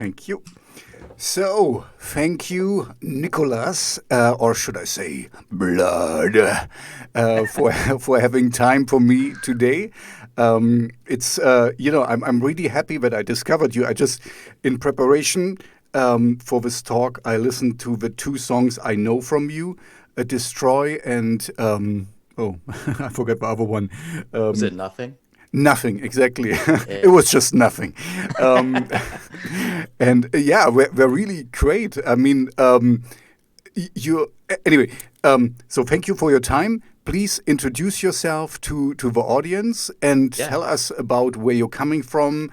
Thank you. So, thank you, Nicholas, or should I say, Blood, for having time for me today. It's I'm really happy that I discovered you. I just, in preparation for this talk, I listened to the two songs I know from you, "Destroy" and I forgot the other one. Was it Nothing? Nothing, exactly. Yeah. It was just nothing. Um, and yeah, we're really great. I mean, anyway, so thank you for your time. Please introduce yourself to the audience and Yeah. tell us about where you're coming from.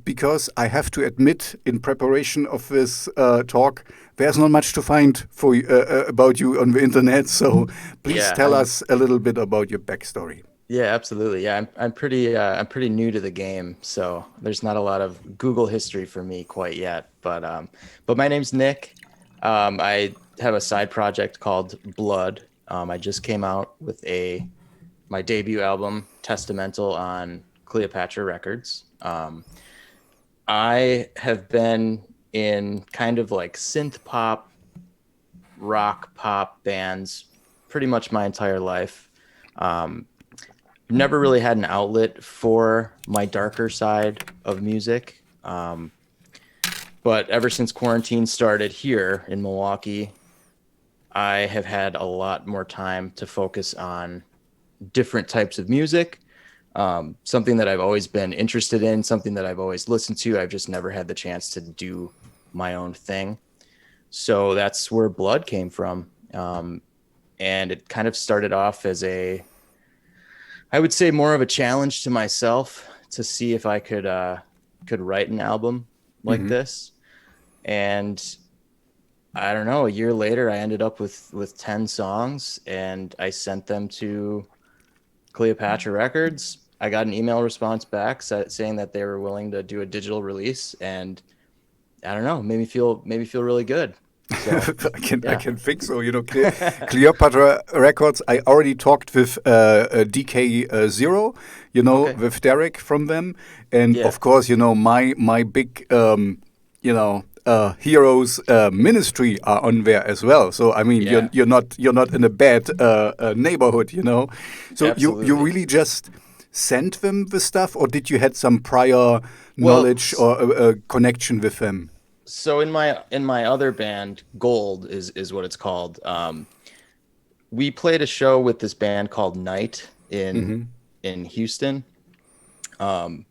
Because I have to admit, in preparation of this talk, there's not much to find for about you on the internet. So please Yeah, tell us a little bit about your backstory. yeah, absolutely. Yeah, I'm pretty new to the game, so there's not a lot of Google history for me quite yet. But my name's Nick. I have a side project called Blood. I just came out with my debut album, Testamental, on Cleopatra Records. I have been in kind of like synth pop, rock pop bands pretty much my entire life. Um, Never really had an outlet for my darker side of music. But ever since quarantine started here in Milwaukee, I have had a lot more time to focus on different types of music. Something that I've always been interested in, something that I've always listened to. I've just never had the chance to do my own thing. So that's where Blood came from. And it kind of started off as I would say more of a challenge to myself to see if I could write an album like this. And I don't know, a year later I ended up with 10 songs and I sent them to Cleopatra Records. I got an email response back saying that they were willing to do a digital release, and I don't know, made me feel really good. So I can think so. Cleopatra Records. I already talked with DK0, Okay. with Derek from them, and Yeah. of course, my big heroes ministry are on there as well. So I mean, Yeah. you're not in a bad neighborhood. So you Absolutely. really just sent them the stuff, or did you had some prior Well, knowledge or a connection with them? so in my other band, Gold is what it's called. We played a show with this band called Night in Houston. And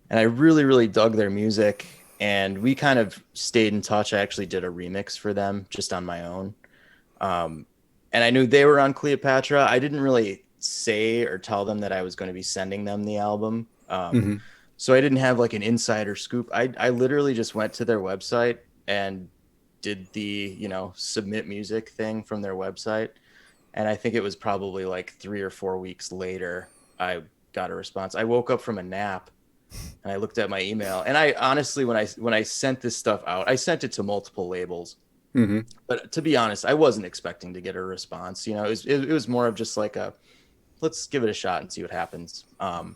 I really, really dug their music. And we kind of stayed in touch. I actually did a remix for them just on my own. And I knew they were on Cleopatra. I didn't really say or tell them that I was going to be sending them the album. So I didn't have like an insider scoop. I literally just went to their website and did the, submit music thing from their website. And I think it was probably like 3 or 4 weeks later, I got a response. I woke up from a nap and I looked at my email, and I honestly, when I sent this stuff out, I sent it to multiple labels. But to be honest, I wasn't expecting to get a response. It was more of just like let's give it a shot and see what happens. So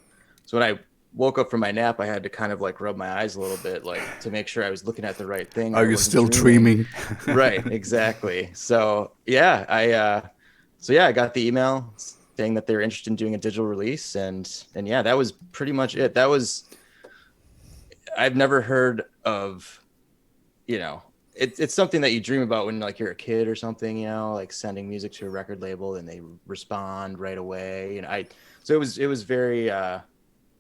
when I woke up from my nap, I had to kind of like rub my eyes a little bit, like to make sure I was looking at the right thing. Are I you wasn't still dreaming? Right, exactly. So yeah, I got the email saying that they were interested in doing a digital release, and yeah, that was pretty much it. I've never heard of, it's something that you dream about when like you're a kid or something, like sending music to a record label and they respond right away. So it was very,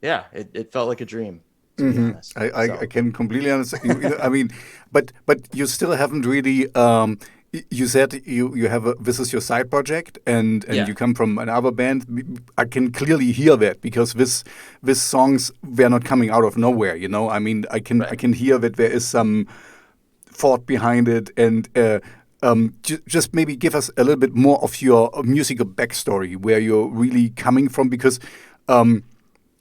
it felt like a dream, to be honest. I can completely understand. I mean, but you still haven't really. You said you have this is your side project, and Yeah, you come from another band. I can clearly hear that because this songs were not coming out of nowhere. I mean, I right. can hear that there is some thought behind it, and just maybe give us a little bit more of your musical backstory, where you're really coming from, because.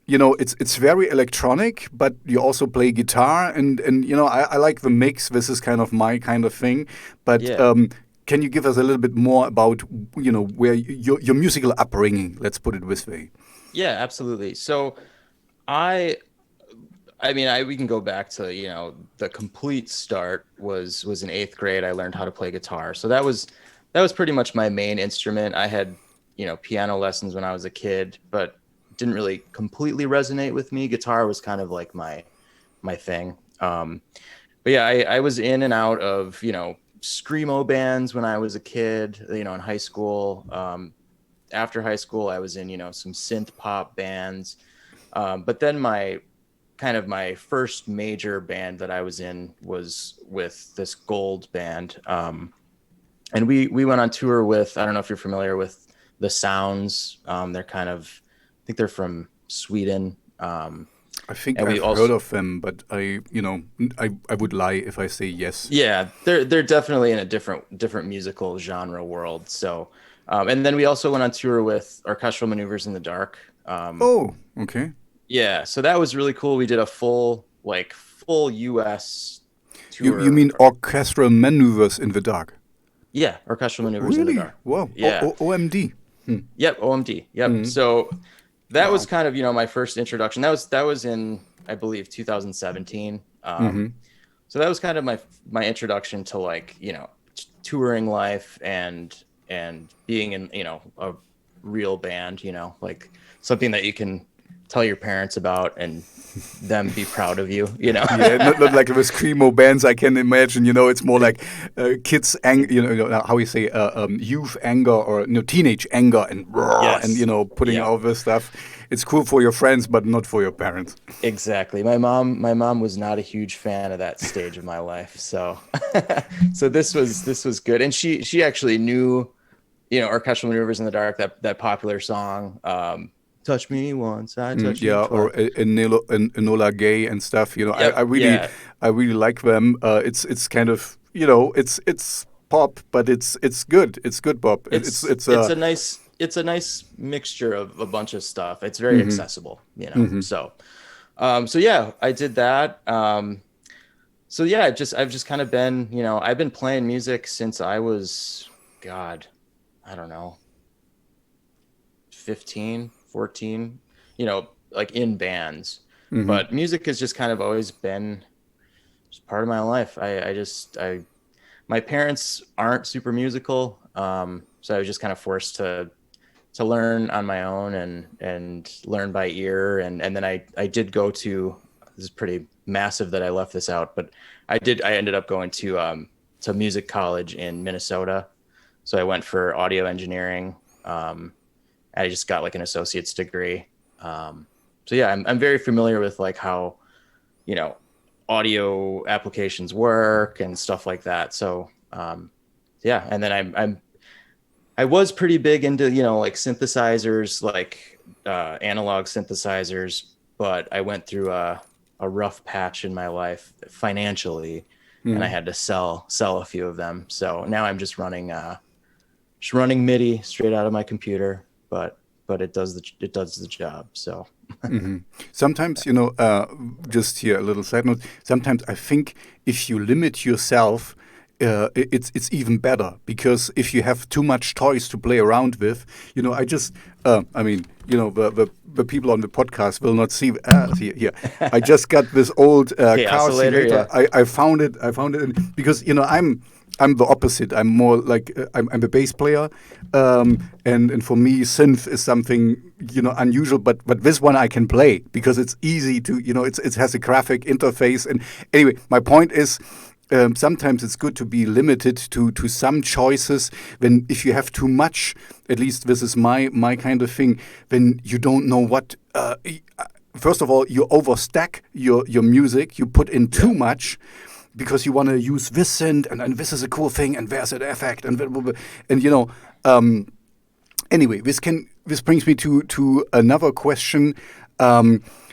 It's very electronic, but you also play guitar, and I like the mix. This is kind of my kind of thing. But Yeah. can you give us a little bit more about where your musical upbringing? Let's put it this way. Yeah, absolutely. So I I mean, we can go back to, the complete start was in 8th grade. I learned how to play guitar. So that was pretty much my main instrument. I had, piano lessons when I was a kid, but didn't really completely resonate with me. Guitar was kind of like my thing. But yeah, I was in and out of, screamo bands when I was a kid, in high school. After high school, I was in, some synth pop bands. But then my first major band that I was in was with this gold band. And we went on tour with, I don't know if you're familiar with the Sounds. They're I think they're from Sweden. I think I've heard of them, but I would lie if I say yes. Yeah, they're definitely in a different musical genre world. So, and then we also went on tour with Orchestral Maneuvers in the Dark. Oh, okay. Yeah, so that was really cool. We did a full U.S. tour. You mean Orchestral Maneuvers in the Dark? Yeah, Orchestral Maneuvers in the Dark. Wow. Yeah. OMD. Yep, OMD. Yep. So that was kind of, my first introduction. That was in, I believe, 2017. So that was kind of my introduction to touring life and being in, a real band, like something that you can tell your parents about and them be proud of you, Yeah, not like with screamo bands. I can imagine, it's more like kids, how we say, youth anger or teenage anger and yes. and putting all this stuff. It's cool for your friends, but not for your parents. Exactly. My mom was not a huge fan of that stage of my life, so so this was good, and she actually knew, Orchestral Maneuvers in the Dark, that popular song. Touch me once, I touch you twice. Or Enola Gay and stuff. Yep, I really like them. It's kind of it's pop, but it's good. It's good pop. It's a nice mixture of a bunch of stuff. It's very accessible, So, so yeah, I did that. So yeah, I've just kind of been, I've been playing music since I was, God, I don't know, 15. 14, like in bands, but music has just kind of always been just part of my life. My parents aren't super musical. So I was just kind of forced to learn on my own and learn by ear. And then I did go to, this is pretty massive that I left this out, but I ended up going to music college in Minnesota. So I went for audio engineering. I just got an associate's degree. So yeah, I'm very familiar with how, audio applications work and stuff like that. So yeah, and then I was pretty big into synthesizers, analog synthesizers, but I went through a rough patch in my life financially, and I had to sell a few of them. So now I'm just running MIDI straight out of my computer. But it does the job. So sometimes, just here a little side note. Sometimes I think if you limit yourself, it's even better, because if you have too much toys to play around with, I just the people on the podcast will not see here. I just got this old car oscillator. Yeah. I found it because I'm the opposite. I'm more like I'm a bass player, and for me, synth is something unusual. But this one I can play because it's easy to it has a graphic interface. And anyway, my point is, sometimes it's good to be limited to some choices. If you have too much, at least this is my kind of thing. Then you don't know what. First of all, you overstack your music. You put in too much, because you want to use this synth, and this is a cool thing, and there's an effect, and anyway, this brings me to another question.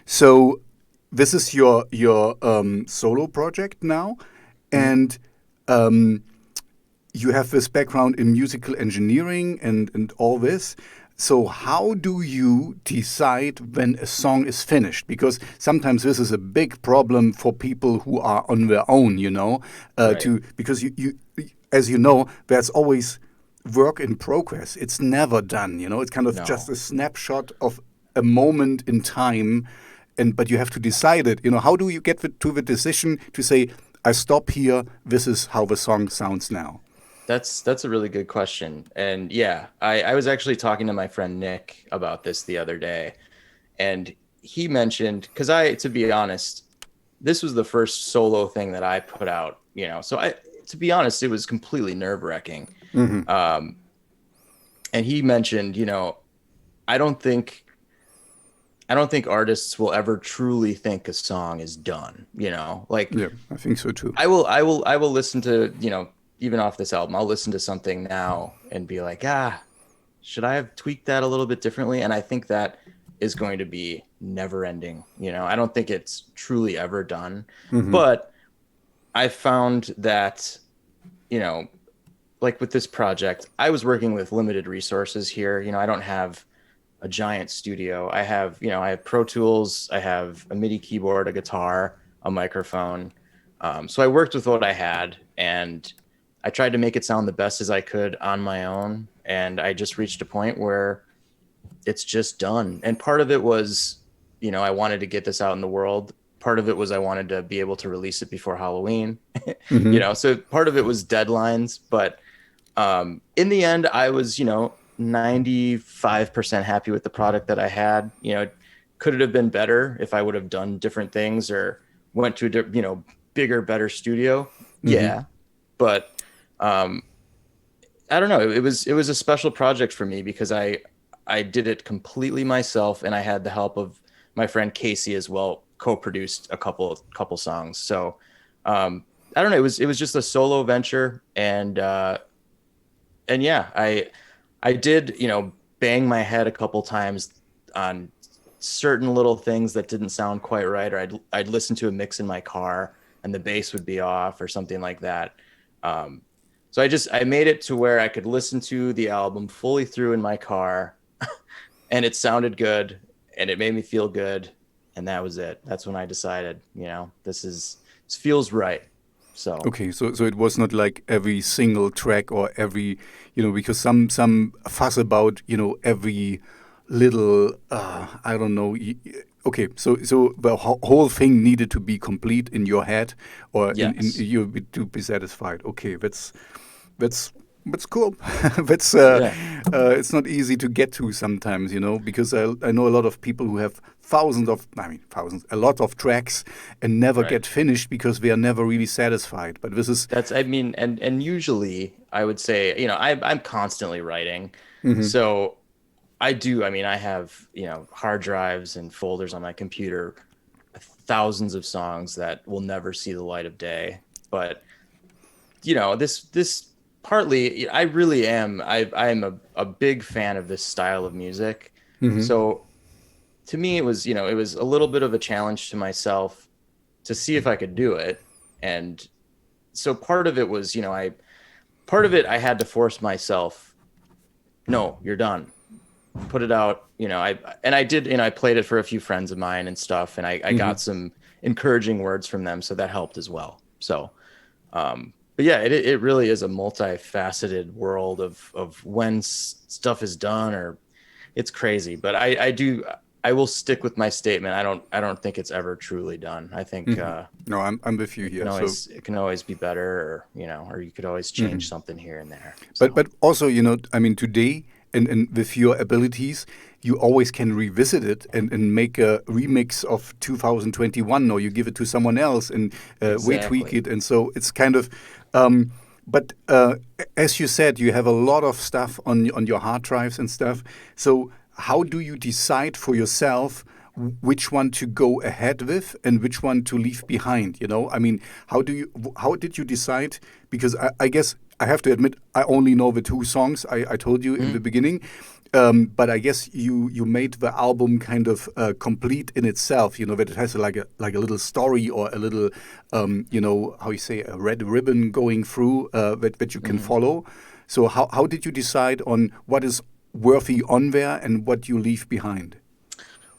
So this is your solo project now, and you have this background in musical engineering and all this. So how do you decide when a song is finished? Because sometimes this is a big problem for people who are on their own, right. Because you, as you know, there's always work in progress. It's never done, It's kind of just a snapshot of a moment in time, but you have to decide it. How do you get to the decision to say, I stop here, this is how the song sounds now? That's a really good question. And yeah, I was actually talking to my friend Nick about this the other day, and he mentioned, because to be honest, this was the first solo thing that I put out, so to be honest, it was completely nerve-wracking. And he mentioned, I don't think artists will ever truly think a song is done, like, yeah, I think so too. I will listen to, even off this album, I'll listen to something now and be like, should I have tweaked that a little bit differently? And I think that is going to be never ending. I don't think it's truly ever done, but I found that, like with this project, I was working with limited resources here. I don't have a giant studio. I have Pro Tools, I have a MIDI keyboard, a guitar, a microphone. So I worked with what I had, and I tried to make it sound the best as I could on my own. And I just reached a point where it's just done. And part of it was, I wanted to get this out in the world. Part of it was I wanted to be able to release it before Halloween, so part of it was deadlines. But in the end, I was, 95% happy with the product that I had. Could it have been better if I would have done different things or went to a, bigger, better studio? Yeah. But I don't know. It was a special project for me because I did it completely myself, and I had the help of my friend Casey as well, co-produced a couple songs. So I don't know. It was just a solo venture, and yeah, I did, bang my head a couple times on certain little things that didn't sound quite right, or I'd listen to a mix in my car and the bass would be off or something like that. So I made it to where I could listen to the album fully through in my car and it sounded good and it made me feel good. And that was it. That's when I decided, this feels right. So okay, so it was not like every single track or every, because some fuss about, every little, I don't know. Okay, so the whole thing needed to be complete in your head, or yes. in you to be satisfied. Okay, that's cool. That's it's not easy to get to sometimes, because I know a lot of people who have a lot of tracks and never get finished because they are never really satisfied. But and usually I would say, I'm constantly writing. So I have, hard drives and folders on my computer, thousands of songs that will never see the light of day. But, this partly, I really am. I'm a big fan of this style of music. So to me, it was a little bit of a challenge to myself to see if I could do it. And so part of it was, I had to force myself. No, you're done. Put it out. I did, I played it for a few friends of mine and stuff. And I got some encouraging words from them. So that helped as well. So, but yeah, it really is a multifaceted world of when stuff is done, or it's crazy. But I will stick with my statement. I don't think it's ever truly done. I think no, I'm with you here. It can always be better, or you could always change something here and there. So. But also, today and with your abilities, you always can revisit it and make a remix of 2021, or you give it to someone else and retweak it. And so it's kind of, but as you said, you have a lot of stuff on your hard drives and stuff. So how do you decide for yourself which one to go ahead with and which one to leave behind? How did you decide? Because I guess I have to admit, I only know the two songs I told you in the beginning. But I guess you made the album kind of complete in itself, that it has like a little story or a little, how you say, a red ribbon going through that you can follow. So how did you decide on what is worthy on there and what you leave behind?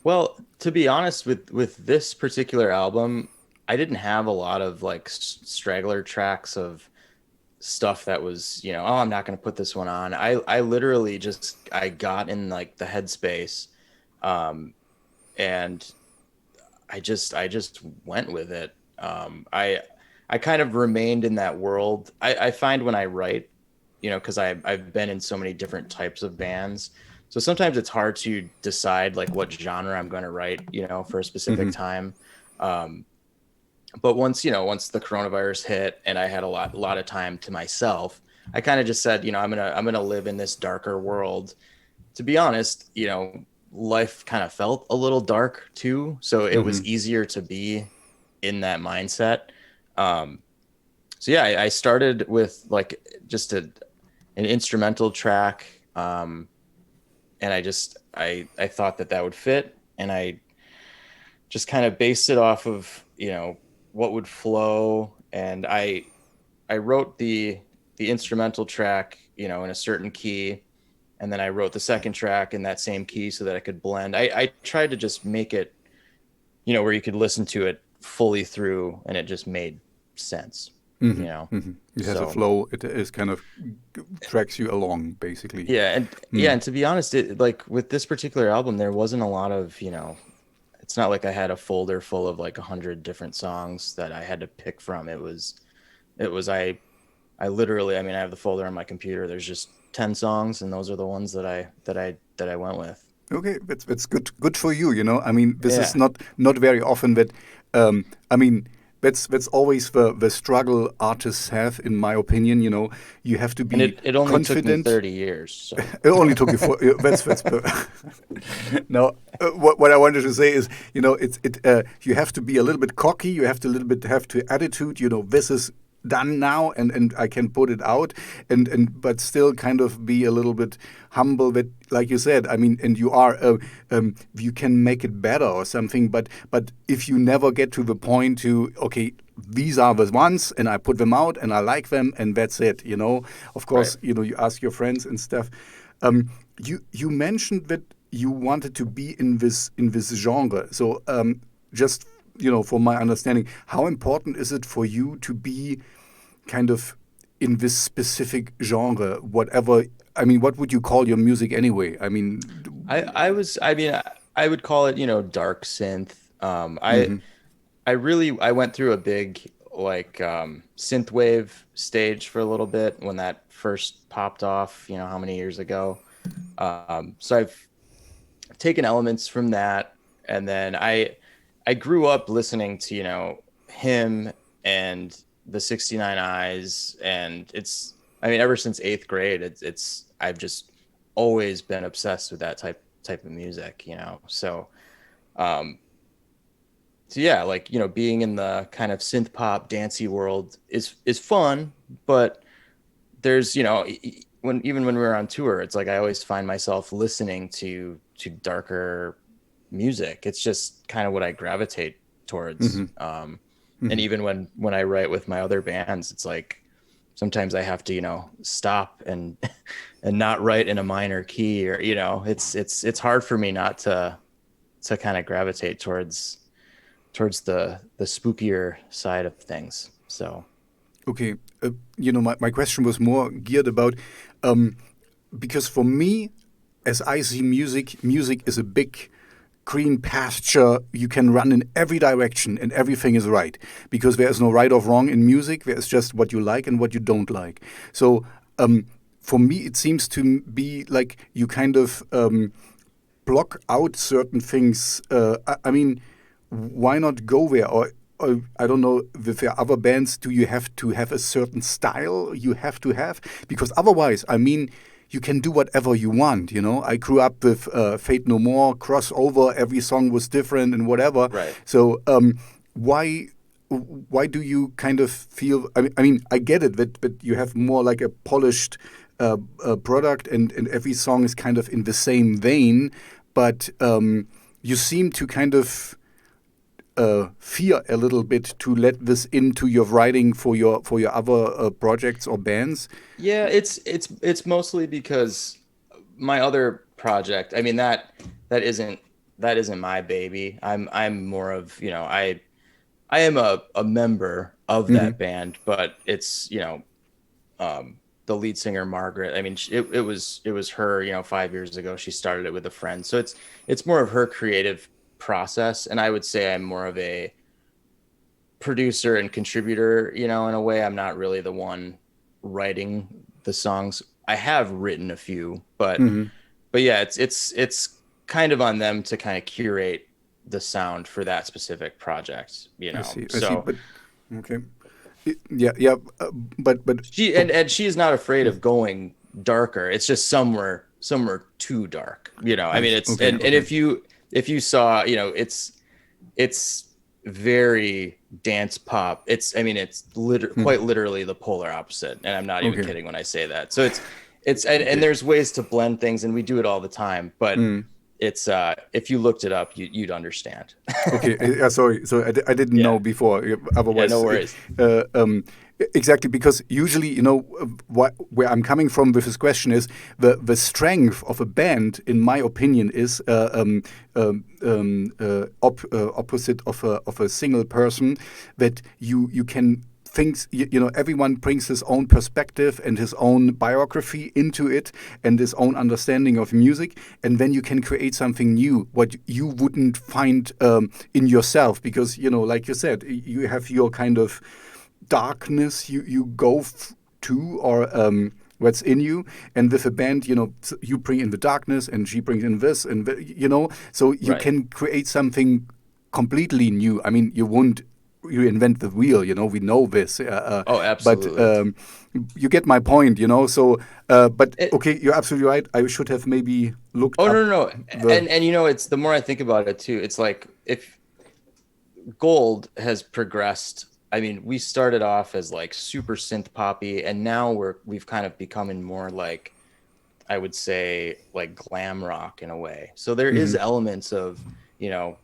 Well, to be honest, with this particular album, I didn't have a lot of like straggler tracks of stuff that was, I'm not going to put this one on. I literally I got in like the headspace, and I just went with it. I kind of remained in that world. I find when I write, because I've been in so many different types of bands, so sometimes it's hard to decide like what genre I'm going to write, for a specific time. But once the coronavirus hit and I had a lot of time to myself, I kind of just said, I'm gonna live in this darker world. To be honest, life kind of felt a little dark too, so it was easier to be in that mindset. So yeah, I started with like just an instrumental track, and I thought that would fit, and I just kind of based it off of what would flow, and I wrote the instrumental track in a certain key, and then I wrote the second track in that same key so that I could blend. I tried to just make it where you could listen to it fully through and it just made sense. It has a flow. It is kind of tracks you along, basically. Yeah, and to be honest, like with this particular album, there wasn't a lot of it's not like I had a folder full of like 100 different songs that I had to pick from. It was I literally, I have the folder on my computer. There's just 10 songs, and those are the ones that I went with. Okay, that's good for you. This is not very often that. That's always the struggle artists have, in my opinion. You have to be and it only confident. Took me 30 years. So. It only took you that's no. What I wanted to say is, you have to be a little bit cocky. You have to have to attitude. This is done now, and I can put it out, but still kind of be a little bit humble. That, like you said, and you are, you can make it better or something. But if you never get to the point to, okay, these are the ones, and I put them out, and I like them, and that's it. Of course, right. You ask your friends and stuff. You mentioned that you wanted to be in this genre. So just for my understanding, how important is it for you to be kind of in this specific genre? Whatever, what would you call your music anyway? I would call it, dark synth. I went through a big like synthwave stage for a little bit when that first popped off, how many years ago. So I've taken elements from that, and then I grew up listening to, him and the 69 Eyes, and ever since 8th grade, I've just always been obsessed with that type of music, So, so yeah, like, being in the kind of synth pop dancey world is fun, but there's, when we were on tour, it's like I always find myself listening to darker music. It's just kind of what I gravitate towards. And even when I write with my other bands, it's like sometimes I have to stop and not write in a minor key, or it's hard for me not to kind of gravitate towards the spookier side of things. So okay, my question was more geared about because for me, as I see music is a big green pasture. You can run in every direction and everything is right, because there is no right or wrong in music. There is just what you like and what you don't like. So for me, it seems to be like you kind of block out certain things. Why not go there? Or I don't know, with the other bands, do you have to have a certain style you have to have? Because otherwise, you can do whatever you want, I grew up with Fate No More, crossover, every song was different and whatever. Right. So why do you kind of feel, I get it, that you have more like a polished product, and every song is kind of in the same vein, but you seem to kind of fear a little bit to let this into your writing for your other projects or bands. Yeah, it's mostly because my other project, that isn't my baby. I'm more of, I am a member of that band, but it's, the lead singer Margaret. It was her, 5 years ago she started it with a friend. So it's more of her creative process. And I would say I'm more of a producer and contributor, you know, in a way. I'm not really the one writing the songs. I have written a few, but yeah, it's kind of on them to kind of curate the sound for that specific project, you know. I see, but okay. Yeah, but she's not afraid of going darker. It's just somewhere too dark, you know. I mean, it's and if you saw, you know, it's very dance pop. It's quite literally the polar opposite, and I'm not even kidding when I say that. So it's and there's ways to blend things, and we do it all the time, but it's if you looked it up, you'd understand. Okay, sorry. So I didn't know before. Otherwise, no worries. Exactly, because usually, you know, where I'm coming from with this question is the strength of a band, in my opinion, is opposite of a single person, that you can. Things, you know, everyone brings his own perspective and his own biography into it and his own understanding of music, and then you can create something new, what you wouldn't find in yourself, because, you know, like you said, you have your kind of darkness you go to, or what's in you, and with a band, you know, you bring in the darkness and she brings in this, and you know, so you can create something completely new. I mean, you won't invent the wheel, you know, we know this. Absolutely. But you get my point, you know. So, okay, you're absolutely right. I should have maybe looked. No. And you know, it's the more I think about it too. It's like if Gold has progressed. I mean, we started off as like super synth poppy, and now we've kind of becoming more like, I would say, like glam rock in a way. So there is elements of, you know,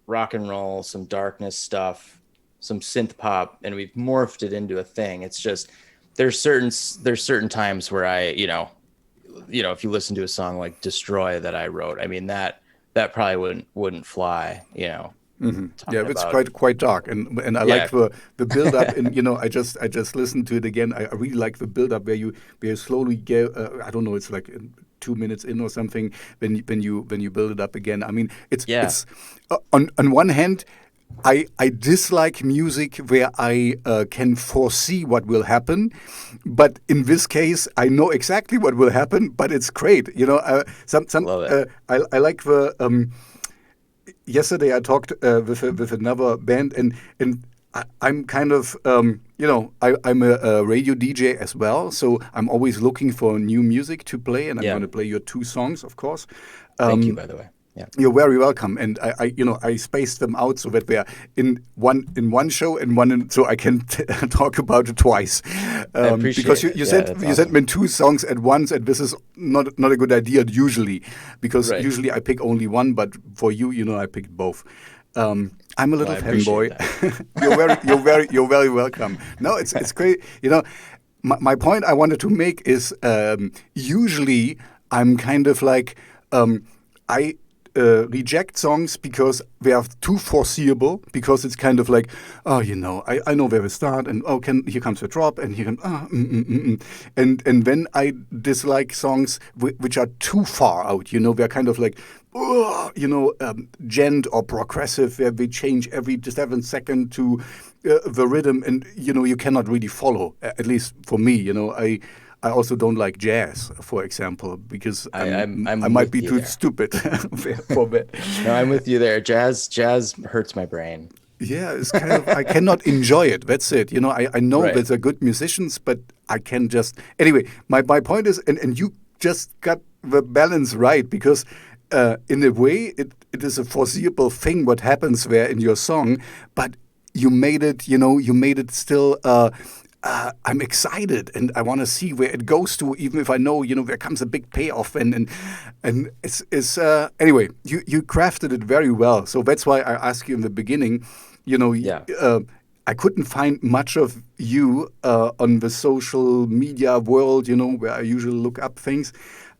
rock and roll, some darkness stuff, some synth pop, and we've morphed it into a thing. It's just there's certain times where I, you know, if you listen to a song like Destroy that I wrote, I mean that probably wouldn't fly, you know. Yeah, it's quite dark, and I like the build up, and you know, I just listened to it again. I really like the build up where you slowly get. I don't know, it's like 2 minutes in or something. When you build it up again. I mean, it's on one hand, I dislike music where I can foresee what will happen, but in this case, I know exactly what will happen. But it's great, you know. Love it. I like the. Yesterday I talked with another band, and I'm kind of you know, I'm a radio DJ as well, so I'm always looking for new music to play, and I'm going to play your 2 songs, of course. Thank you, by the way. Yeah, you're very welcome, and I you know, I spaced them out so that they're in one show and so I can talk about it twice. I appreciate because it. you sent me 2 songs at once, and this is not a good idea usually, because usually I pick only one, but for you, you know, I picked both. I'm a little fanboy. You're very welcome. No, it's great. You know, my point I wanted to make is usually I'm kind of like I reject songs because they are too foreseeable, because it's kind of like, oh, you know, I know where we start, and here comes the drop, and here comes and then I dislike songs which are too far out, you know, they're kind of like, you know, gent or progressive, where they change every 7 seconds to the rhythm, and you know, you cannot really follow. At least for me, you know, I also don't like jazz, for example, because I might be too stupid for that. No, I'm with you there. Jazz hurts my brain. Yeah, it's kind of, I cannot enjoy it. That's it. You know, I know that they're good musicians, but I can just... Anyway, my point is, and you just got the balance right, because in a way, it is a foreseeable thing what happens there in your song, but you made it, you know, still... I'm excited, and I want to see where it goes to, even if I know, you know, there comes a big payoff, and it's anyway. You crafted it very well, so that's why I asked you in the beginning. You know, I couldn't find much of you on the social media world, you know, where I usually look up things.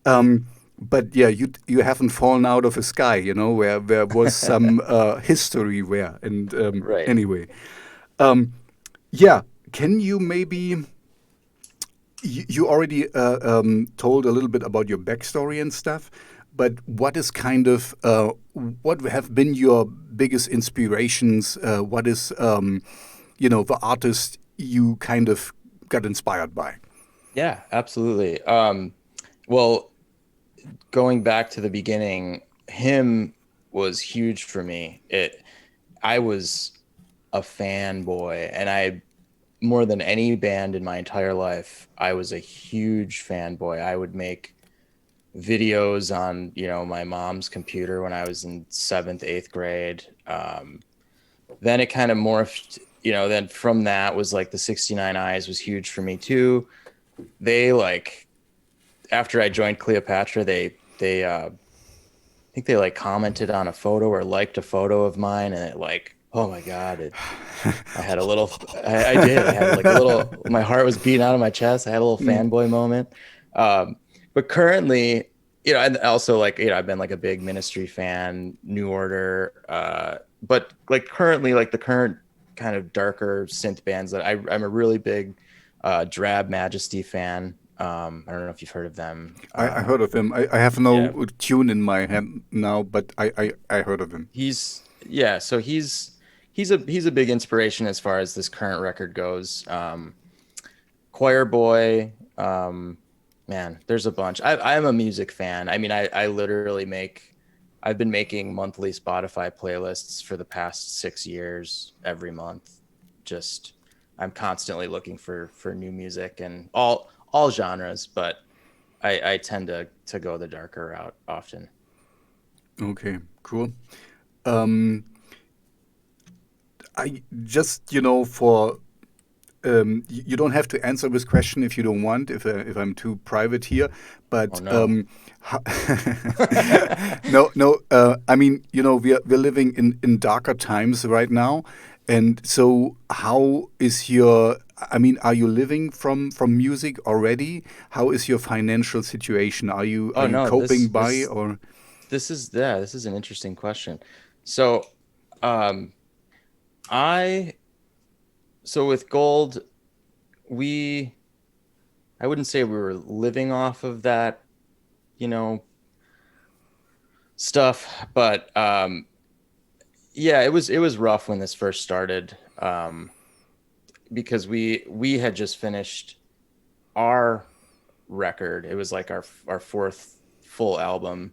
But yeah, you haven't fallen out of the sky, you know, where there was some history there, and anyway, yeah. Can you maybe, you already told a little bit about your backstory and stuff, but what is kind of what have been your biggest inspirations? What is the artist you kind of got inspired by? Yeah, absolutely. Well, going back to the beginning, him was huge for me. I was a fanboy, and more than any band in my entire life, I was a huge fanboy. I would make videos on, my mom's computer when I was in 7th, 8th grade. Then it kind of morphed, then from that was like the 69 Eyes was huge for me too. They after I joined Cleopatra, they I think they commented on a photo or liked a photo of mine, and it oh my God, I had a little, I did. I had a little, my heart was beating out of my chest. I had a little fanboy moment. But currently, and also I've been a big Ministry fan, New Order. But currently, the current kind of darker synth bands that I'm a really big Drab Majesty fan. I don't know if you've heard of them. I heard of him. I have no tune in my head now, but I heard of him. So he's a big inspiration as far as this current record goes. Choir Boy, man, there's a bunch. I'm a music fan. I mean, I literally I've been making monthly Spotify playlists for the past 6 years, every month. I'm constantly looking for new music and all genres, but I tend to go the darker route often. Okay, cool. I just, for you don't have to answer this question if you don't want, if I'm too private here, but no. I mean, we're living in darker times right now, and so how is are you living from music already? How is your financial situation? Are you coping or? This is an interesting question. So, with Gold, I wouldn't say we were living off of that, stuff, but it was rough when this first started, because we had just finished our record. It was our 4th full album,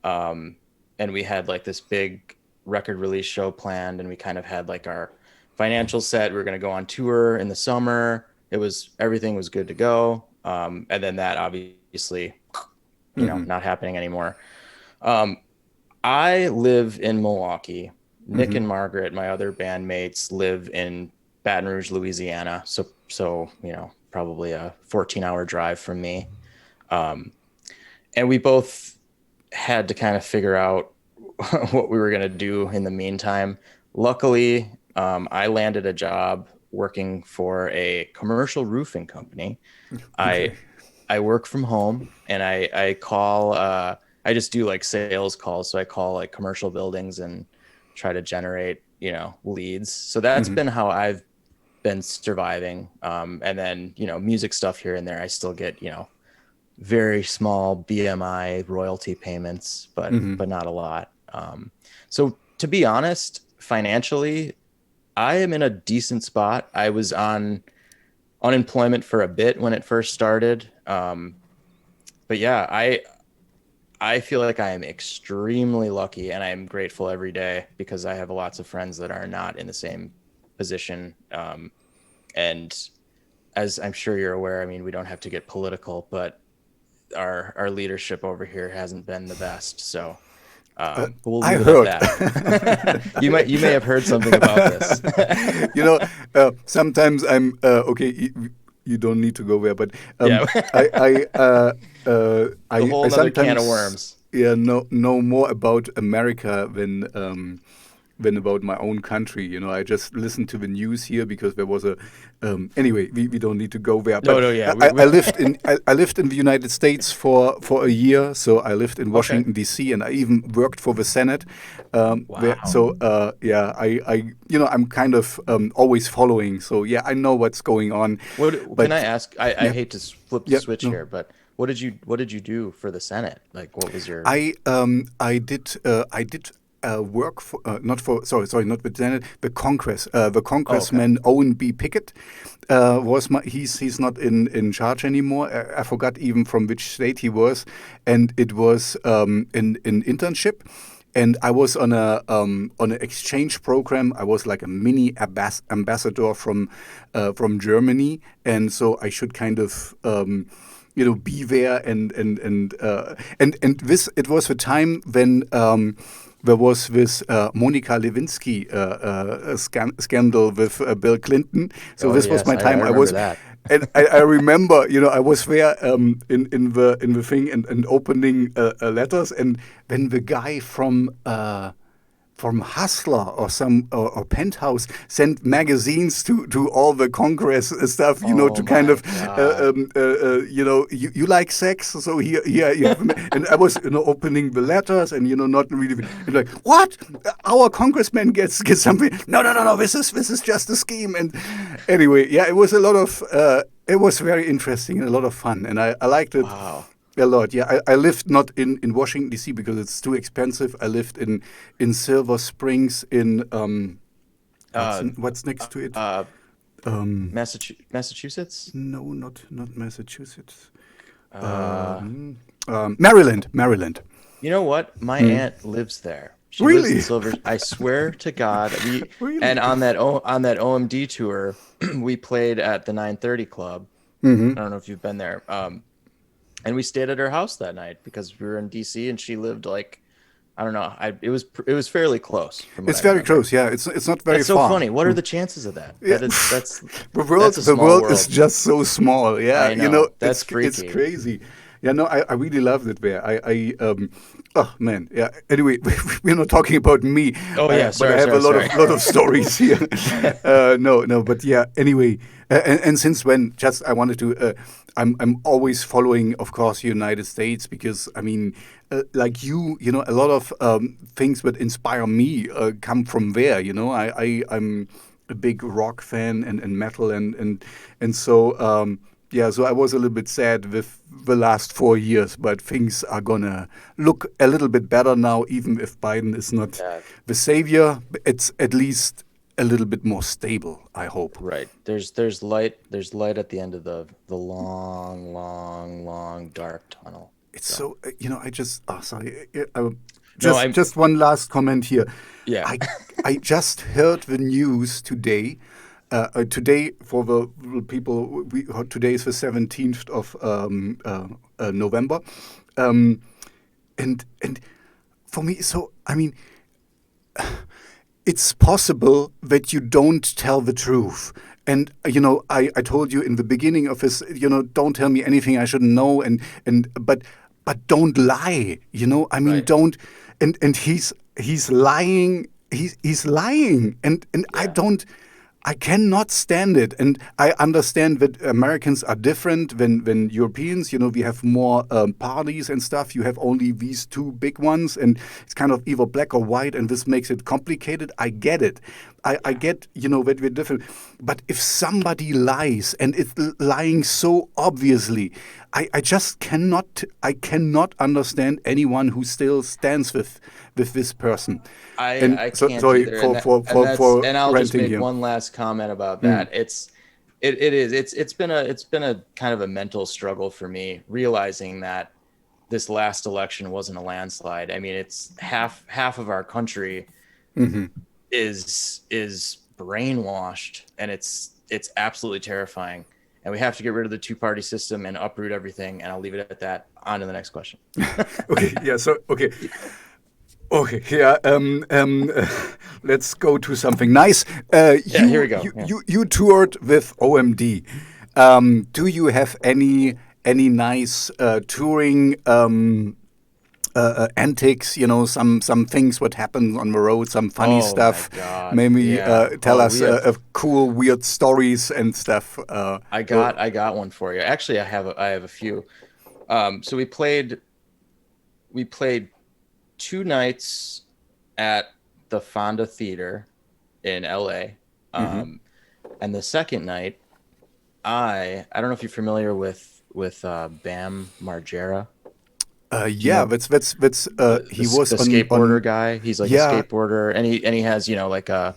and we had this big record release show planned, and we kind of had our financial set. We were going to go on tour in the summer. Everything was good to go. And then that obviously, not happening anymore. I live in Milwaukee. Nick and Margaret, my other bandmates, live in Baton Rouge, Louisiana. So, probably a 14-hour drive from me. And we both had to kind of figure out what we were going to do in the meantime. Luckily, I landed a job working for a commercial roofing company. Okay. I work from home, and I call, I just do sales calls. So I call commercial buildings and try to generate, leads. So that's been how I've been surviving. And then, music stuff here and there. I still get, very small BMI royalty payments, but not a lot. So to be honest, financially, I am in a decent spot. I was on unemployment for a bit when it first started. But yeah, I feel like I am extremely lucky, and I am grateful every day because I have lots of friends that are not in the same position. And as I'm sure you're aware, I mean, we don't have to get political, but our leadership over here hasn't been the best. So we'll leave it at that. You may have heard something about this. Sometimes I'm okay. You don't need to go there, but a whole other can of worms. Yeah, know more about America than about my own country. I just listened to the news here because there was a. Anyway, we don't need to go there. But I lived in the United States for a year, so I lived in Washington D.C. and I even worked for the Senate. Wow. I'm kind of always following. So I know what's going on. Can I ask? I hate to flip the switch here, but What did you do for the Senate? Like, what was your? I did work for not for sorry not the Senate, the Congress, the Oh, okay. Congressman OMD Pickett was my he's not in charge anymore. I forgot even from which state he was, and it was an internship. And I was on an exchange program. I was like a mini ambassador from Germany, and so I should kind of be there and this it was the time when there was this Monica Lewinsky scandal with Bill Clinton. So Oh this was yes, my I time. I remember was, that. and I remember, I was there in the thing and opening letters, and when the guy from Hustler or or Penthouse sent magazines to all the Congress stuff, Oh to kind my of, God. you like sex, so here you have, and I was, opening the letters and, not really, like, what? Our congressman gets something. No, this is just a scheme. And anyway, yeah, it was a lot of, it was very interesting and a lot of fun. And I liked it Wow. a lot. Yeah, I lived not in Washington D.C. because it's too expensive. I lived in Silver Springs in Uh, what's next to it? uh, Um, Massachusetts. no, not Massachusetts. Uh, Maryland, Maryland. you know what? My Hmm. aunt lives there. She lives in Really, Silver. I swear to God, and really. on that OMD tour, we played at the 930 Club. Hmm. I don't know if you've been there. And we stayed at her house that night because we were in DC and she lived like, I don't know. It was fairly close from what It's I very remember. close. Yeah, it's not very That's so far. funny. What are the chances of that? Yeah, That's a the small world is world. just so small. Yeah, I know. That's it's freaky. crazy. Yeah, no, I really loved it there. Oh man, yeah. Anyway, we're not talking about me, Oh yeah, but I have a sorry. lot of stories here. No, but yeah. Anyway, and since when? Just I wanted to. I'm always following, of course, United States because I mean, like a lot of things that inspire me come from there. I'm a big rock fan and metal and so yeah, so I was a little bit sad with the last 4 years, but things are gonna look a little bit better now, even if Biden is not Yeah, the savior. It's at least a little bit more stable, I hope. right. There's light at the end of the long, long, long dark tunnel. It's So so I just sorry, no, just one last comment here. yeah. I I just heard the news today. Today, for the people, today is the 17th of November, um, and for me, so I mean, it's possible that you don't tell the truth. And I told you in the beginning of this, don't tell me anything I shouldn't know, but don't lie. I mean, Right. don't. And he's lying. He's lying, and I Yeah. don't. I cannot stand it, and I understand that Americans are different than Europeans. We have more parties and stuff. You have only these two big ones, and it's kind of either black or white, and this makes it complicated. I get it. I Yeah. get that we're different. But if somebody lies and it's lying so obviously, I just cannot. I cannot understand anyone who still stands with this person. And I so can't sorry either, for and I'll just ranting make here. one last comment about Mm. that. It's been a kind of a mental struggle for me realizing that this last election wasn't a landslide. I mean, it's half of our country Hmm. is brainwashed, and it's absolutely terrifying. And we have to get rid of the two-party system and uproot everything. And I'll leave it at that. On to the next question. Okay, yeah. So okay, yeah. Let's go to something nice. Yeah, here we go. Yeah. You toured with OMD. Do you have any nice touring antics? Some things what happened on the road, some funny Oh my stuff. God. Maybe Yeah. tell Oh, us we have. cool, weird stories and stuff. I got one for you. Actually, I have a few. So we played 2 nights at the Fonda Theater in LA. Mhm. And the second night, I don't know if you're familiar with Bam Margera. Yeah, that's he was The on skateboarder guy. He's like a yeah. skateboarder, and he has like a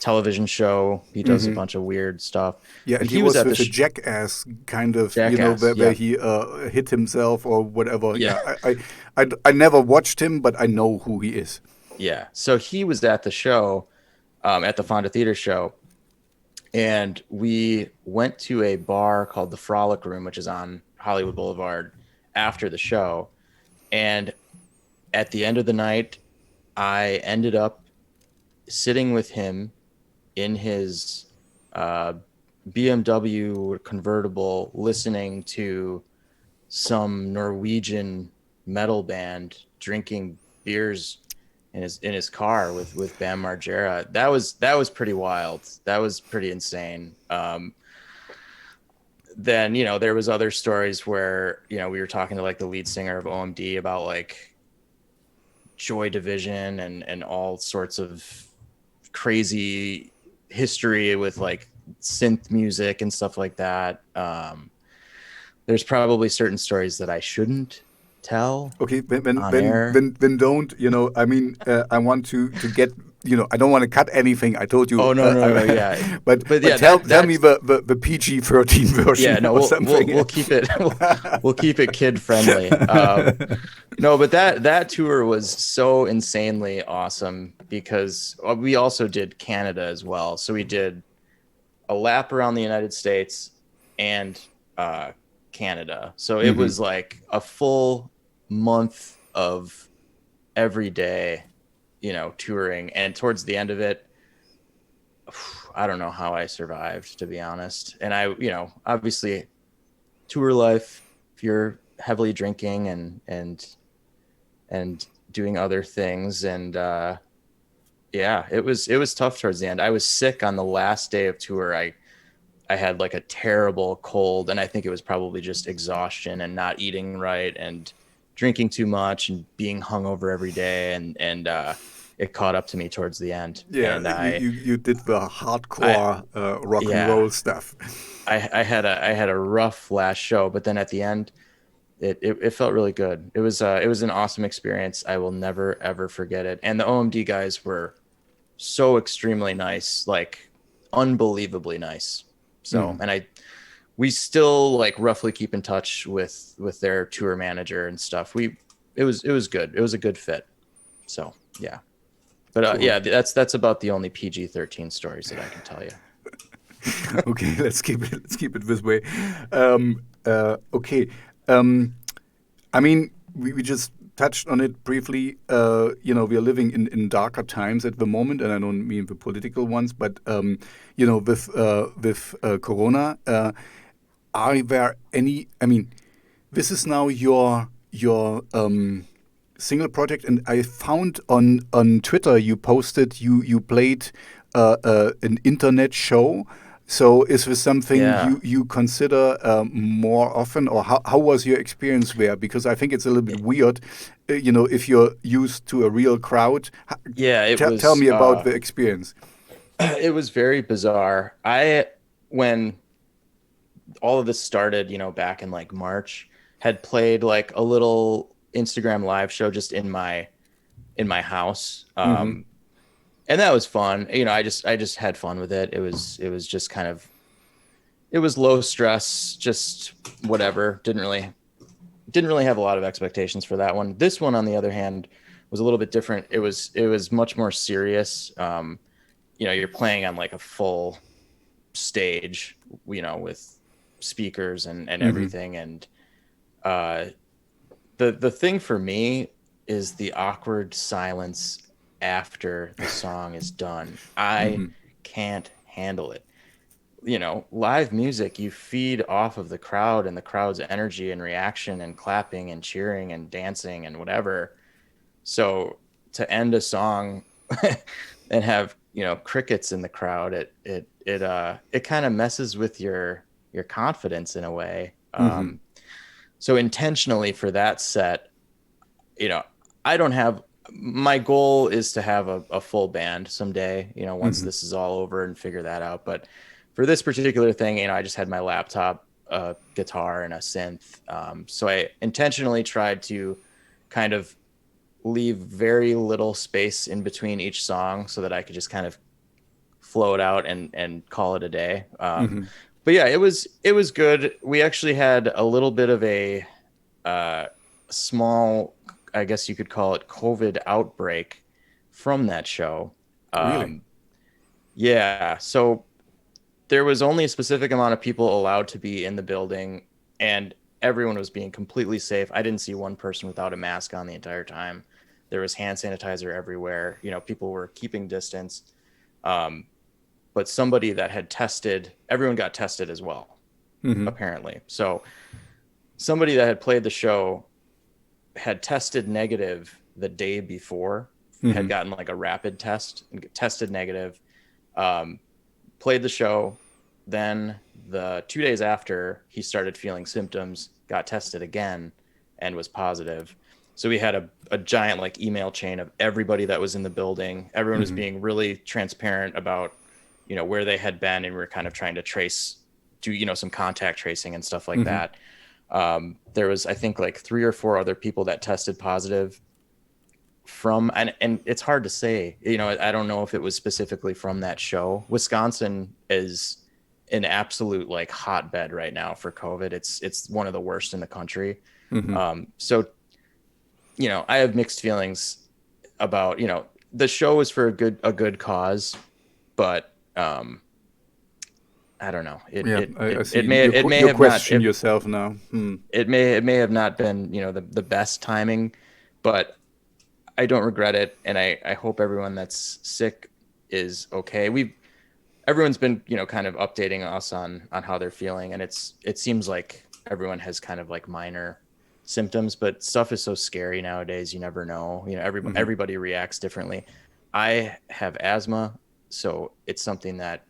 television show. He does a bunch of weird stuff. Yeah, But and he he was was at the with a jackass kind of, Jackass. where Yeah, he hit himself or whatever. yeah, Yeah, I never watched him, but I know who he is. yeah. So he was at the show, at the Fonda Theater show, and we went to a bar called the Frolic Room, which is on Hollywood Boulevard, after the show. And at the end of the night, I ended up sitting with him in his BMW convertible, listening to some Norwegian metal band, drinking beers in his car with Bam Margera. That was pretty wild. That was pretty insane. Then there was other stories where we were talking to like the lead singer of OMD about like Joy Division and all sorts of crazy history with like synth music and stuff like that. There's probably certain stories that I shouldn't tell. Okay, on air. then don't. I mean, I want to get. I don't want to cut anything. I told you. Oh no, yeah. But yeah, tell me the PG-13 version. Yeah, no, we'll keep it. We'll keep it kid friendly. No, but that tour was so insanely awesome because we also did Canada as well. So we did a lap around the United States and Canada. So it was like a full month of every day, touring. And towards the end of it, I don't know how I survived, to be honest. And I, obviously tour life, if you're heavily drinking and doing other things. And yeah, it was tough towards the end. I was sick on the last day of tour. I had like a terrible cold, and I think it was probably just exhaustion and not eating right and drinking too much and being hungover every day. And it caught up to me towards the end. Yeah, and you did the hardcore rock and roll stuff. I had a rough last show, but then at the end, it felt really good. It was an awesome experience. I will never ever forget it. And the OMD guys were so extremely nice, like unbelievably nice. So, and we still like roughly keep in touch with their tour manager and stuff. It was good. It was a good fit. So yeah. But cool. Yeah, that's about the only PG-13 stories that I can tell you. Okay, let's keep it this way. Okay, I mean, we just touched on it briefly. We are living in darker times at the moment, and I don't mean the political ones, but with Corona, are there any? I mean, this is now your single project, and I found on Twitter you posted you played an internet show. So is this something you consider more often, or how was your experience there? Because I think it's a little bit weird, if you're used to a real crowd. Yeah, tell me about the experience. It was very bizarre. When all of this started, back in like March, had played like a little Instagram live show just in my house. And that was fun. I just had fun with it. It was just kind of, it was low stress, just whatever. Didn't really have a lot of expectations for that one. This one, on the other hand, was a little bit different. It was much more serious. You're playing on like a full stage, with speakers and everything. And the thing for me is the awkward silence after the song is done. I can't handle it. Live music, you feed off of the crowd and the crowd's energy and reaction and clapping and cheering and dancing and whatever. So to end a song and have, crickets in the crowd, it kind of messes with your confidence in a way. So intentionally for that set, I don't have, my goal is to have a full band someday, once this is all over and figure that out. But for this particular thing, I just had my laptop a guitar and a synth. So I intentionally tried to kind of leave very little space in between each song so that I could just kind of flow it out and call it a day. But yeah, it was good. We actually had a little bit of a small, I guess you could call it, COVID outbreak from that show. Really? Yeah. So there was only a specific amount of people allowed to be in the building, and everyone was being completely safe. I didn't see one person without a mask on the entire time. There was hand sanitizer everywhere. You know, people were keeping distance. But somebody that had tested, everyone got tested as well, apparently. So somebody that had played the show had tested negative the day before, had gotten like a rapid test and tested negative, played the show. Then the 2 days after, he started feeling symptoms, got tested again, and was positive. So we had a giant like email chain of everybody that was in the building. Everyone was being really transparent about, you know, where they had been, and we were kind of trying to do, you know, some contact tracing and stuff like that. There was, I think, like 3 or 4 other people that tested positive from, and it's hard to say, you know, I don't know if it was specifically from that show. Wisconsin is an absolute like hotbed right now for COVID. It's one of the worst in the country. So, you know, I have mixed feelings about, you know, the show is for a good cause, but I don't know. It may you have question not, yourself now. it may have not been, you know, the best timing, but I don't regret it, and I hope everyone that's sick is okay. Everyone's been, you know, kind of updating us on how they're feeling, and it seems like everyone has kind of like minor symptoms, but stuff is so scary nowadays. You never know. You know, everybody reacts differently. I have asthma, so it's something that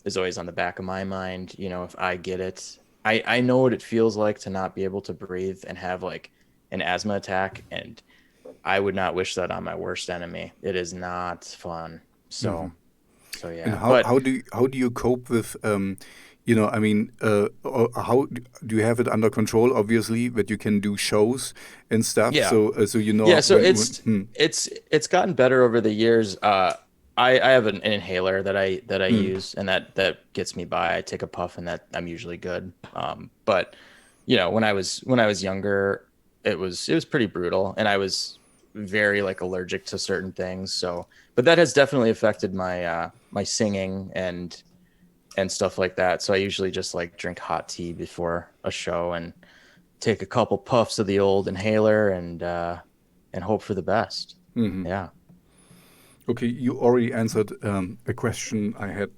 is always on the back of my mind. You know, if I get it, I know what it feels like to not be able to breathe and have like an asthma attack, and I would not wish that on my worst enemy. It is not fun. So yeah. And how do you cope with you know, I mean, or how do you have it under control? Obviously, that you can do shows and stuff. Yeah. So you know. Yeah. So it's gotten better over the years. I have an inhaler that I use, and that gets me by. I take a puff, and that I'm usually good. But you know, when I was younger, it was pretty brutal, and I was very like allergic to certain things. So, but that has definitely affected my my singing and stuff like that. So I usually just like drink hot tea before a show and take a couple puffs of the old inhaler and hope for the best. Yeah. Okay, you already answered a question I had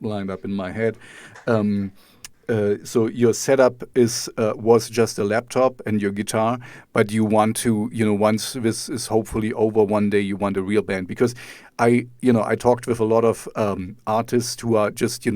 lined up in my head. So your setup was just a laptop and your guitar, but you want to, you know, once this is hopefully over one day, you want a real band. Because I talked with a lot of artists who are just,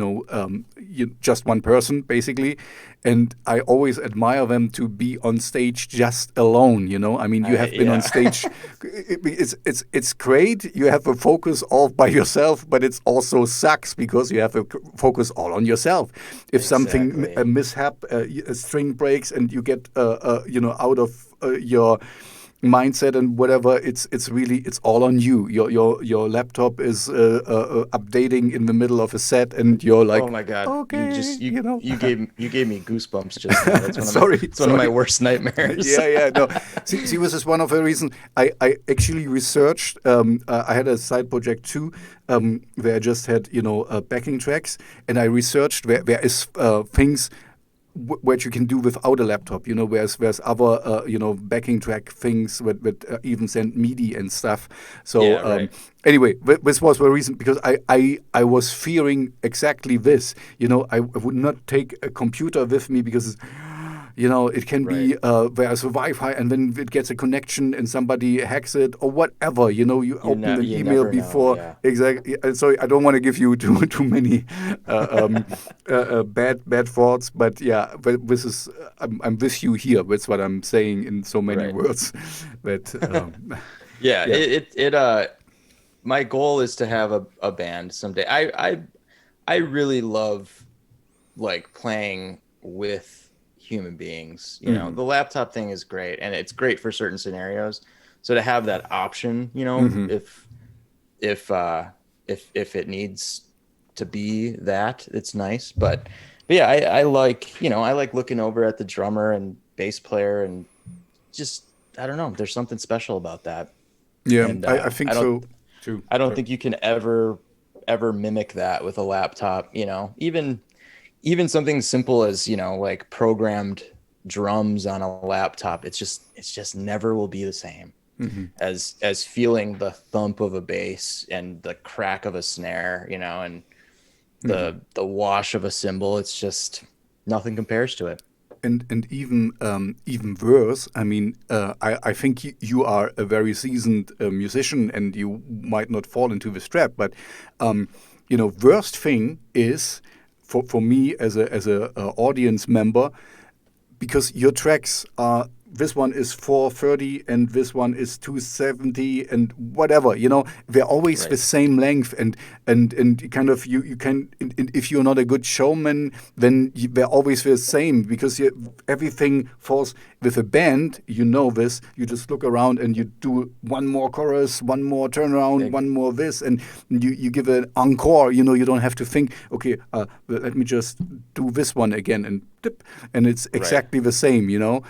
just one person basically, and I always admire them to be on stage just alone. You know, I mean, you have been on stage. It's great. You have a focus all by yourself, but it also sucks because you have a focus all on yourself. If something a mishap, a string breaks, and you get out of your mindset and whatever, it's all on you. Your laptop is updating in the middle of a set, and you're like, oh my god, okay, you gave me goosebumps just now. That's one of my worst nightmares. No. See, this is one of the reasons I actually researched. I had a side project too, where I just had backing tracks, and I researched where is things what you can do without a laptop, whereas there's other, backing track things with even send MIDI and stuff. So anyway, this was the reason, because I was fearing exactly this. I would not take a computer with me because it can be there's a Wi-Fi and then it gets a connection and somebody hacks it or whatever. You open an email before. Exactly. Sorry, I don't want to give you too many bad thoughts, but yeah, but this is I'm with you here. That's what I'm saying in so many words. But my goal is to have a band someday. I really love like playing with human beings. You know, the laptop thing is great, and it's great for certain scenarios. So to have that option, you know, if it needs to be that, it's nice. But yeah, I like, you know, I like looking over at the drummer and bass player, and just, I don't know, there's something special about that. Yeah, And I think so too. I don't think you can ever mimic that with a laptop. You know, even something simple as, you know, like programmed drums on a laptop, it's just never will be the same as feeling the thump of a bass and the crack of a snare, you know, and the wash of a cymbal. It's just, nothing compares to it. And even worse, I mean, I think you are a very seasoned musician, and you might not fall into this trap. But you know, worst thing is for me as a audience member, because your tracks are, this one is 430 and this one is 270 and whatever, you know, they're always the same length, and kind of you can, if you're not a good showman, then they're always the same, because everything falls with a band. You know this, you just look around and you do one more chorus, one more turnaround, one more this, and you give an encore. You know, you don't have to think, okay, let me just do this one again, and dip, and it's exactly the same, you know.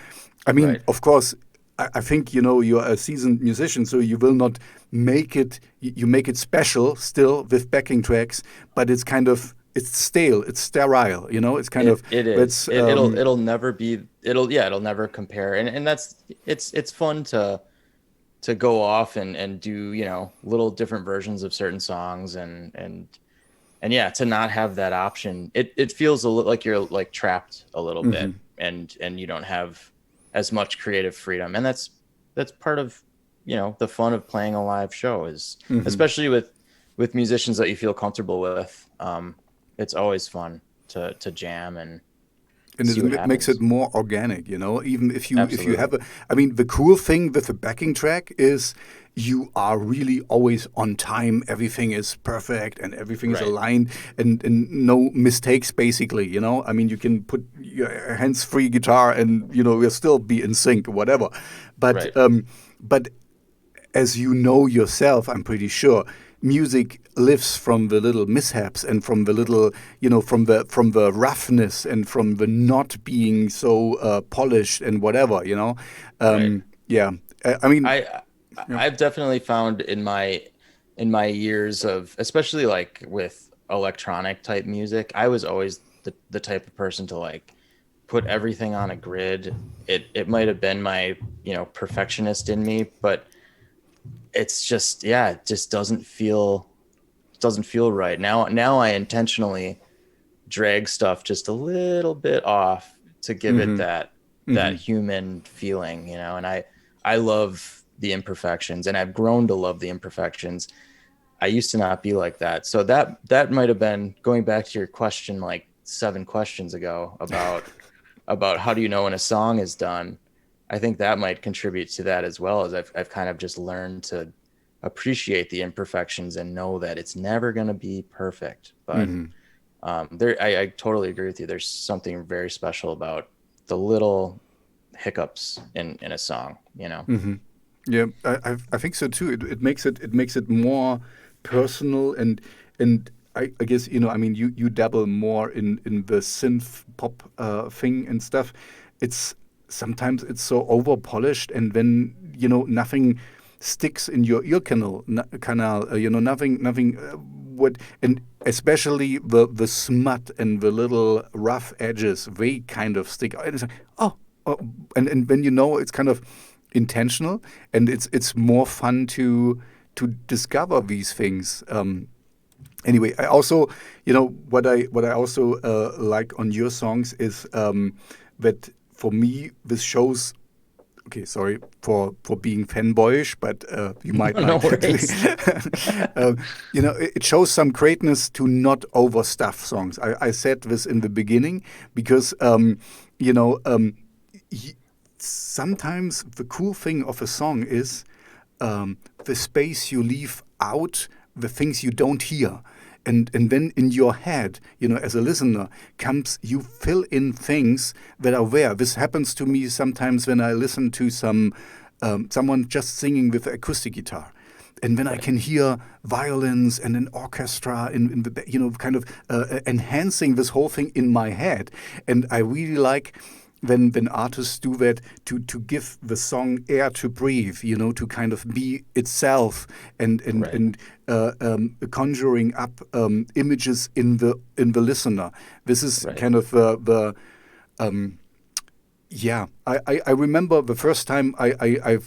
I mean, of course, I think, you know, you're a seasoned musician, so you will not make it, you make it special still with backing tracks, but it's kind of, it's stale, it's sterile, you know, it's kind of, it is, it'll never be, it'll never compare. And that's, it's fun to go off and do, you know, little different versions of certain songs, and yeah, to not have that option, it feels a little like you're like trapped a little bit, and you don't have as much creative freedom. And that's part of, you know, the fun of playing a live show is, especially with musicians that you feel comfortable with. It's always fun to jam and it makes it more organic, you know. Even if you have I mean, the cool thing with the backing track is you are really always on time. Everything is perfect and everything is aligned, and no mistakes, basically, you know. I mean, you can put your hands-free guitar and, you know, you'll still be in sync, whatever. But but as you know yourself, I'm pretty sure, music lives from the little mishaps and from the little, you know, from the roughness and from the not being so polished and whatever, you know. Yeah, I mean, I've definitely found in my years of, especially like with electronic type music, I was always the type of person to like put everything on a grid. It might have been my, you know, perfectionist in me, but it's just, yeah, it just doesn't feel right. Now I intentionally drag stuff just a little bit off to give it that human feeling, you know. And I love the imperfections, and I've grown to love the imperfections. I used to not be like that. So that might have been, going back to your question like 7 questions ago about how do you know when a song is done. I think that might contribute to that as well, as I've kind of just learned to appreciate the imperfections and know that it's never going to be perfect. But I totally agree with you. There's something very special about the little hiccups in a song, you know. Yeah, I think so too. It makes it more personal, and I guess, you know, I mean, you dabble more in the synth pop thing and stuff. It's sometimes it's so over polished, and then, you know, nothing sticks in your ear canal. You know, nothing. What, and especially the smut and the little rough edges, they kind of stick out. It's like, oh, and when, you know, it's kind of intentional, and it's more fun to discover these things. Anyway, I also, you know, what I also like on your songs is that for me this shows. Okay, sorry for being fanboyish, but you might No like worries. it. You know, it shows some greatness to not overstuff songs. I said this in the beginning because, you know, sometimes the cool thing of a song is the space you leave out, the things you don't hear. and then in your head, as a listener, you fill in things that are there. This happens to me sometimes when I listen to someone just singing with acoustic guitar. And then I can hear violins and an orchestra in the, kind of enhancing this whole thing in my head. And I really like when artists do that to give the song air to breathe, to kind of be itself and conjuring up images in the listener. This is kind of the yeah, I remember the first time I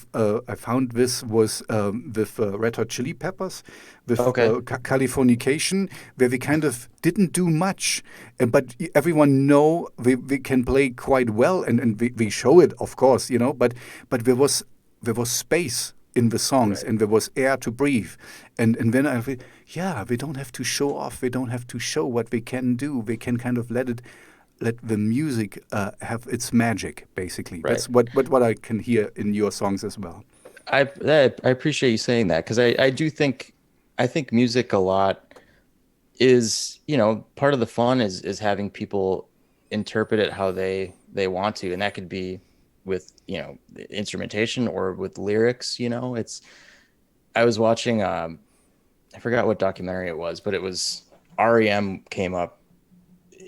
found this was with Red Hot Chili Peppers, with 𝐭𝐚𝐬𝐭𝐚𝐦𝐿, where they kind of didn't do much, but everyone know they can play quite well, and they show it, of course, but there was space in the songs, and there was air to breathe, and then I thought, they don't have to show off, they don't have to show what they can do, they can kind of let the music have its magic, basically. That's what I can hear in your songs as well. I appreciate you saying that, because I think music a lot is, part of the fun is having people interpret it how they want to, and that could be with instrumentation or with lyrics. I was watching I forgot what documentary it was, but it was REM came up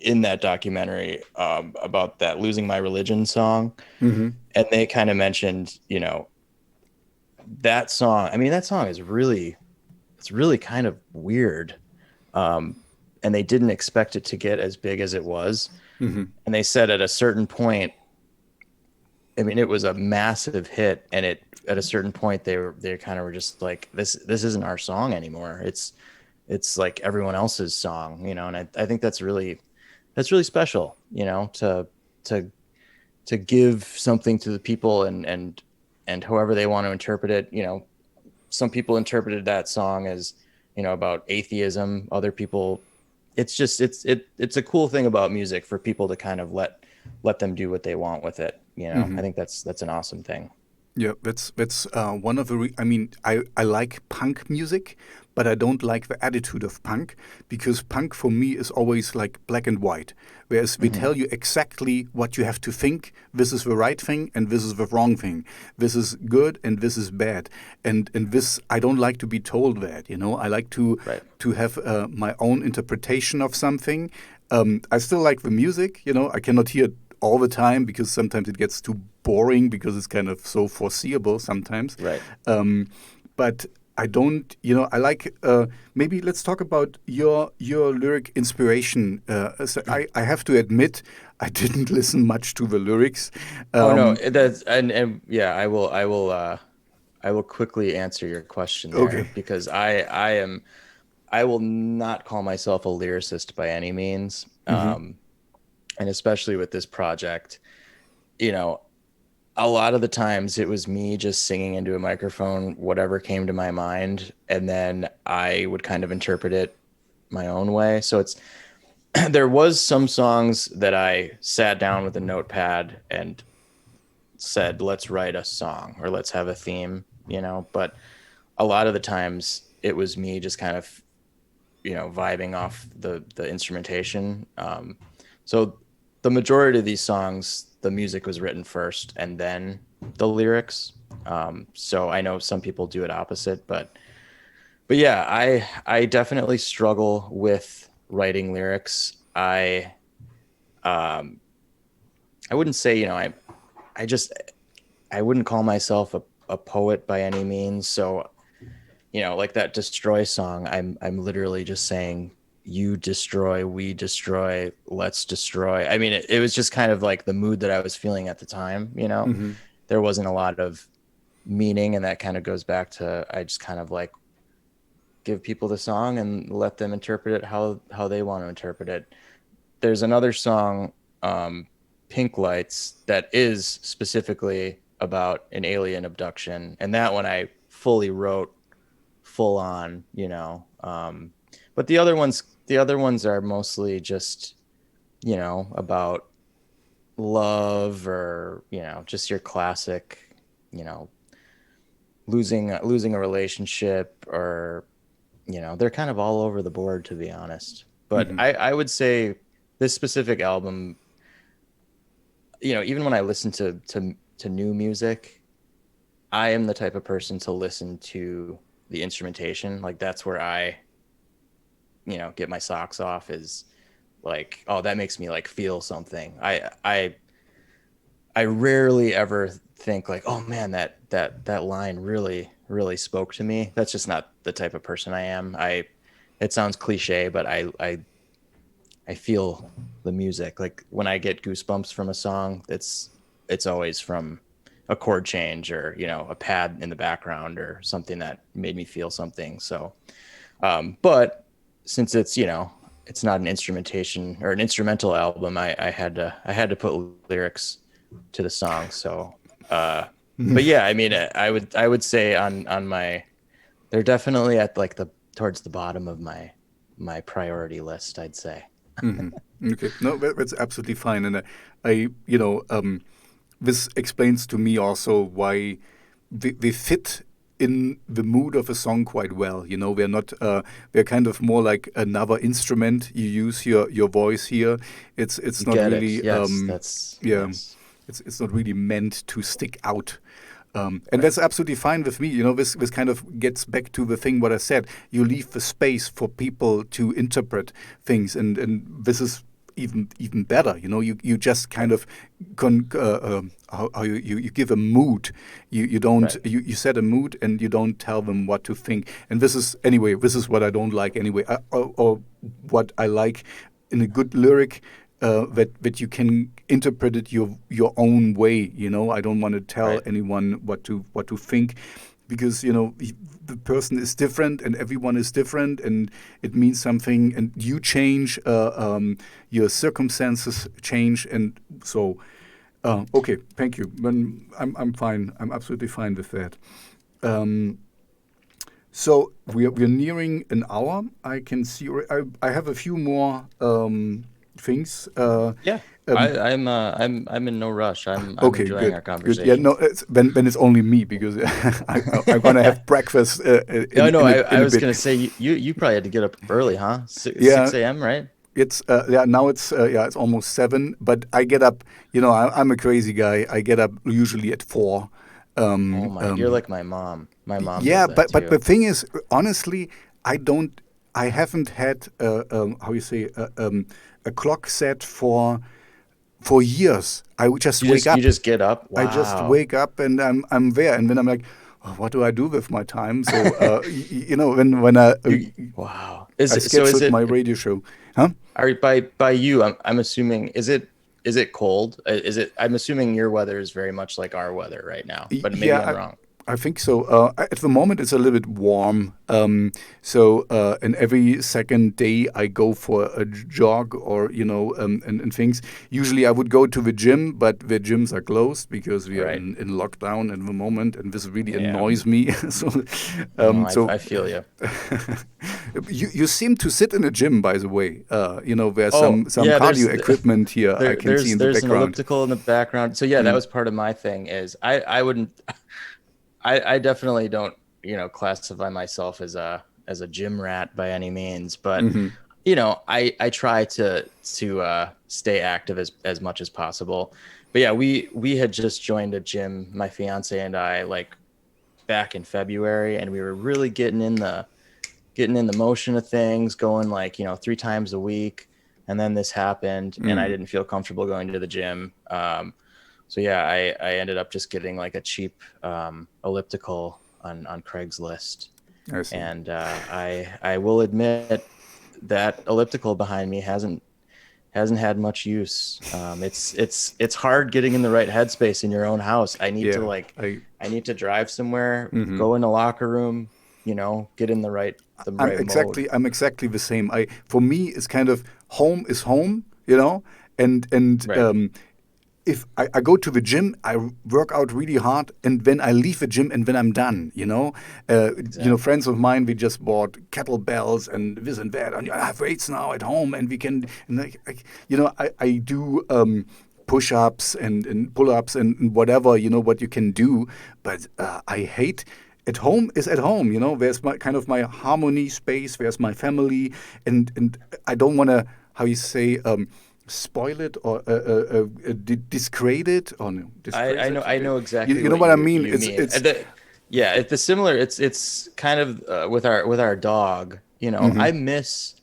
in that documentary about that Losing My Religion song. And they kind of mentioned, that song. I mean, that song is really kind of weird. And they didn't expect it to get as big as it was. And they said at a certain point, I mean, it was a massive hit, and at a certain point they kind of were just like, this isn't our song anymore. It's like everyone else's song, and I think that's really special, to give something to the people and however they want to interpret it. Some people interpreted that song as, about atheism. Other people, it's a cool thing about music for people to kind of let them do what they want with it. I think that's an awesome thing. Yeah, that's one of the. I mean, I like punk music, but I don't like the attitude of punk, because punk for me is always like black and white. Whereas we tell you exactly what you have to think. This is the right thing and this is the wrong thing. This is good and this is bad. And this, I don't like to be told that. I like to have my own interpretation of something. I still like the music. I cannot hear it all the time, because sometimes it gets too boring, because it's kind of so foreseeable sometimes. But I don't, I like, maybe let's talk about your lyric inspiration. So I have to admit, I didn't listen much to the lyrics. Oh no, that's and yeah, I will quickly answer your question there, because I will not call myself a lyricist by any means. And especially with this project, a lot of the times it was me just singing into a microphone, whatever came to my mind, and then I would kind of interpret it my own way. So there was some songs that I sat down with a notepad and said, let's write a song, or let's have a theme, but a lot of the times it was me just kind of, vibing off the instrumentation. So the majority of these songs, the music was written first and then the lyrics. So I know some people do it opposite, but yeah, I definitely struggle with writing lyrics. I wouldn't say, I wouldn't call myself a poet by any means. So, like that Destroy song, I'm literally just saying, you destroy, we destroy, let's destroy. I mean, it was just kind of like the mood that I was feeling at the time, There wasn't a lot of meaning, and that kind of goes back to, I just kind of like give people the song and let them interpret it how they want to interpret it. There's another song, Pink Lights, that is specifically about an alien abduction, and that one I fully wrote full on, but the other ones are mostly just, about love, or, just your classic, losing a relationship, or, they're kind of all over the board, to be honest. But Mm-hmm. I would say this specific album, even when I listen to new music, I am the type of person to listen to the instrumentation. Like that's where I, get my socks off, is like, oh, that makes me like feel something. I rarely ever think like, oh man, that line really, really spoke to me. That's just not the type of person I am. It sounds cliche, but I feel the music. Like when I get goosebumps from a song, it's always from a chord change, or a pad in the background, or something that made me feel something. So but since it's not an instrumentation or an instrumental album, I had to put lyrics to the song. So but yeah, I mean, I would say on my, they're definitely at like towards the bottom of my priority list, I'd say. Okay, no, that's absolutely fine, and this explains to me also why they fit in the mood of a song quite well. They're not they're kind of more like another instrument. You use your voice here. It's You not get really it. Yes, that's yeah. yes. It's not really meant to stick out. And that's absolutely fine with me. This kind of gets back to the thing what I said. You leave the space for people to interpret things, and this is even better. You just kind of how you give a mood. You don't Right. you set a mood, and you don't tell them what to think. And this is what I don't like anyway, or what I like in a good lyric. That you can interpret it your own way. I don't want to tell Right. anyone what to think, because the person is different, and everyone is different, and it means something. And you change, your circumstances change, and so okay, thank you. Then I'm fine. I'm absolutely fine with that. Um, so we're nearing an hour. I can see. I have a few more things. Yeah. Um, I'm in no rush. I'm okay, enjoying good, our good. Yeah, conversation. no, then it's only me, because I'm gonna have breakfast Yeah, no, I in a was bit. gonna say you probably had to get up early, huh? Yeah, 6 a.m., right? it's yeah, now it's almost 7, but I get up. I'm a crazy guy. I get up usually at 4. Oh Um, my, you're um, like my mom. My mom does yeah, that but the too. thing is, honestly, I don't. I haven't had how you say a clock set for years. I would just wake You up. just get up. I just Wow. wake up, and I'm there, and then I'm like, oh, what do I do with my time? So when Wow. I Is scheduled my it, radio show, huh? are by you, I'm assuming, is it cold? Is it, I'm assuming your weather is very much like our weather right now, but maybe I'm Yeah, wrong. I think so. At the moment, it's a little bit warm. And every second day, I go for a jog, or and things. Usually, I would go to the gym, but the gyms are closed because we are Right. in lockdown at the moment, and this really Yeah. annoys me. so, No, so I feel you. you seem to sit in a gym, by the way. There's Oh, some yeah, cardio equipment here I can see in the there's an background. elliptical in the background. So yeah, that Yeah. was part of my thing, is I wouldn't, I definitely don't, classify myself as a gym rat by any means, but Hmm. I try to stay active as much as possible. But yeah, we had just joined a gym, my fiance and I, like back in February, and we were really getting in the motion of things, going like, 3 times a week. And then this happened, and I Mm, didn't feel comfortable going to the gym. So yeah, I ended up just getting like a cheap elliptical on Craigslist. I see. And I will admit that elliptical behind me hasn't had much use. It's hard getting in the right headspace in your own house. Yeah, I. I need to drive somewhere, Mhm. go in the locker room, get in the I'm right mode. exactly the same. For me, it's kind of home is home, and Right. if I go to the gym, I work out really hard, and then I leave the gym, and then I'm done. Exactly. Friends of mine, we just bought kettlebells and this and that, and I have weights now at home, and we can, and I do. Push-ups and pull-ups and whatever what you can do, but I hate at home is at home. There's my kind of my harmony space. There's my family, and I don't want to, how you say, spoil it or disgrade it or no, I know exactly. You know what I mean? It's the similar. It's kind of with our dog. I miss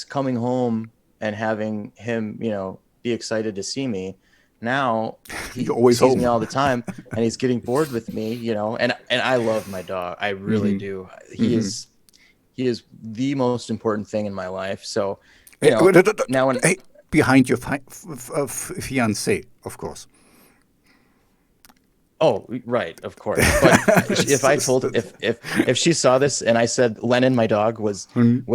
coming home and having him, be excited to see me. Now he always sees home. me all the time, and he's getting bored with me, And I love my dog. I really do. He is the most important thing in my life. So, now when behind your fiance, of course. Oh, right, of course. But if she saw this and I said Lennon, my dog, was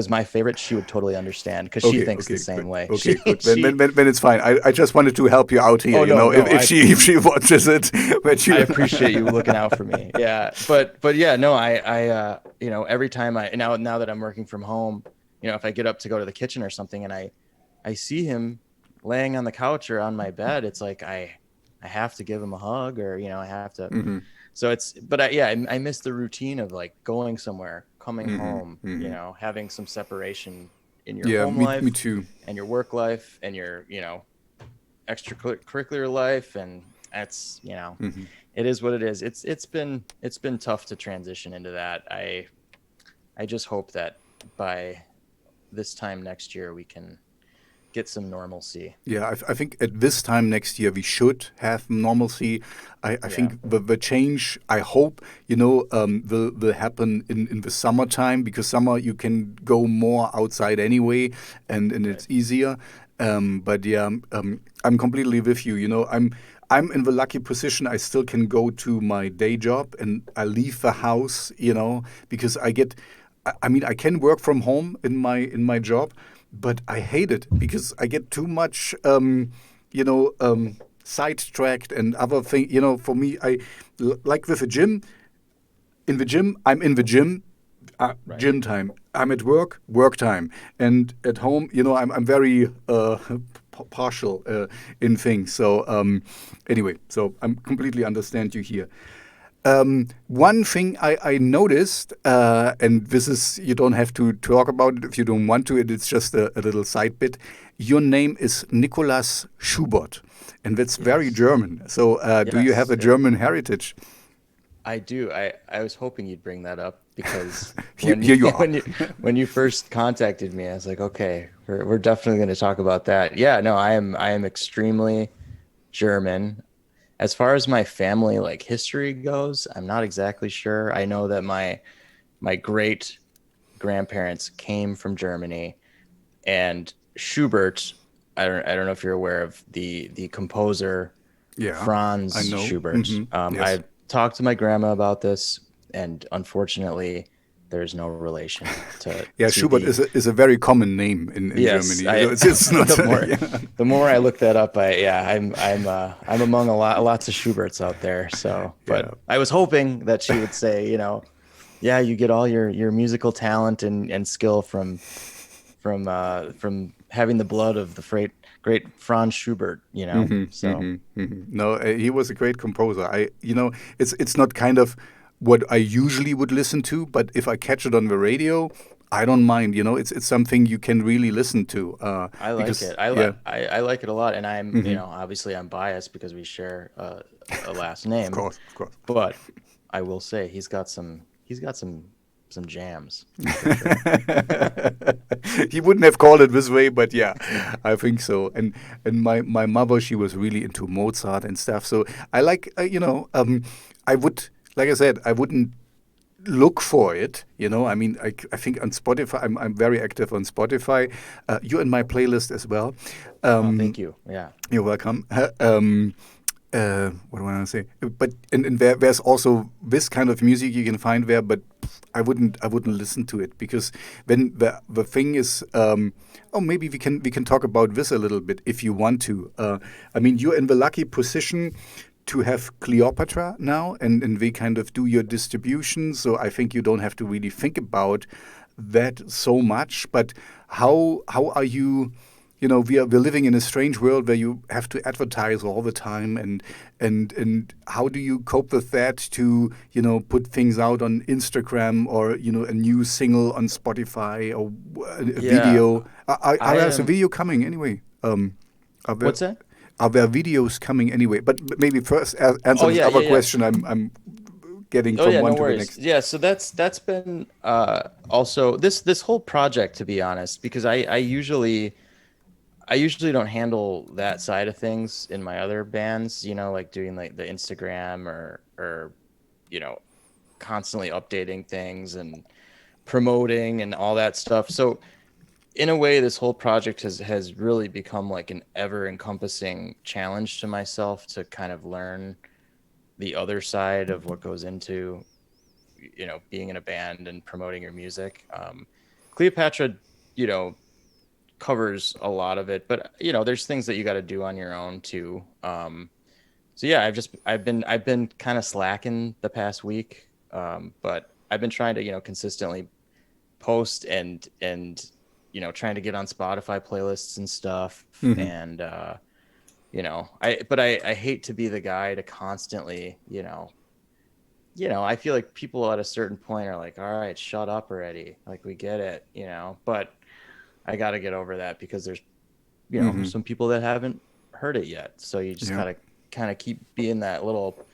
my favorite, she would totally understand because she thinks the same way. Okay, good. Then it's fine. I just wanted to help you out here. If she watches it, I appreciate you looking out for me. Yeah, but yeah, no, I every time now that I'm working from home, if I get up to go to the kitchen or something and I see him laying on the couch or on my bed, it's like I have to give him a hug, or I have to. So I miss the routine of like going somewhere, coming home, having some separation in your home life, me too, and your work life, and your extracurricular life, and that's it is what it is. It's been tough to transition into that. I just hope that by this time next year we can get some normalcy. Yeah, I think at this time next year we should have normalcy. I think the change, I hope, will happen in the summertime, because summer you can go more outside anyway, and it's easier. But yeah, I'm completely with you. I'm in the lucky position. I still can go to my day job, and I leave the house, because I can work from home in my job. But I hate it because I get too much, sidetracked and other things. For me, like with a gym. In the gym, I'm in the gym, gym time. I'm at work time. And at home, I'm very partial in things. So anyway, so I completely understand you here. One thing I noticed, and this is, you don't have to talk about it if you don't want to, it's just a little side bit. Your name is Nicolas Schubert, and that's very German. So do you have a German heritage? I do. I was hoping you'd bring that up, because when you first contacted me, I was like, okay, we're definitely going to talk about that. Yeah, no, I am extremely German. As far as my family history goes, I'm not exactly sure. I know that my great grandparents came from Germany, and Schubert, I don't know if you're aware of the composer, Franz Schubert. Yes. I talked to my grandma about this, and unfortunately there's no relation to Schubert is a very common name in Germany. It's not the more I look that up, I'm among lots of Schuberts out there. So, but I was hoping that she would say, you get all your musical talent and skill from having the blood of the great Franz Schubert. No, he was a great composer. It's not kind of what I usually would listen to, but if I catch it on the radio, I don't mind. It's something you can really listen to. I like it. I like it a lot, and I'm obviously I'm biased because we share a last name. Of course. But I will say he's got some jams. He wouldn't have called it this way, but yeah, I think so. And my mother, she was really into Mozart and stuff. So I like I would. Like I said, I wouldn't look for it, I think on Spotify, I'm very active on Spotify. You're in my playlist as well. Thank you. Yeah. You're welcome. What do I want to say? But and there's also this kind of music you can find there, but I wouldn't listen to it, because then the thing is, maybe we can talk about this a little bit if you want to. You're in the lucky position to have Cleopatra now, and they kind of do your distribution. So I think you don't have to really think about that so much. But how are you we're living in a strange world where you have to advertise all the time, and how do you cope with that to put things out on Instagram, or a new single on Spotify, or a video? There's a video coming anyway. What's that? Are there videos coming anyway? But maybe first answer this other question. I'm getting from one to the next. Yeah, so that's been also this whole project, to be honest, because I usually don't handle that side of things in my other bands, like doing like the Instagram or constantly updating things and promoting and all that stuff. So in a way, this whole project has really become like an ever-encompassing challenge to myself to kind of learn the other side of what goes into, being in a band and promoting your music. Cleopatra, covers a lot of it, but there's things that you got to do on your own too. So yeah, I've been kind of slacking the past week, but I've been trying to consistently post and trying to get on Spotify playlists and stuff. Mm-hmm. And I hate to be the guy to constantly I feel like people at a certain point are like, all right, shut up already, like we get it, but I got to get over that, because there's mm-hmm. some people that haven't heard it yet, so you just gotta kind of keep being that little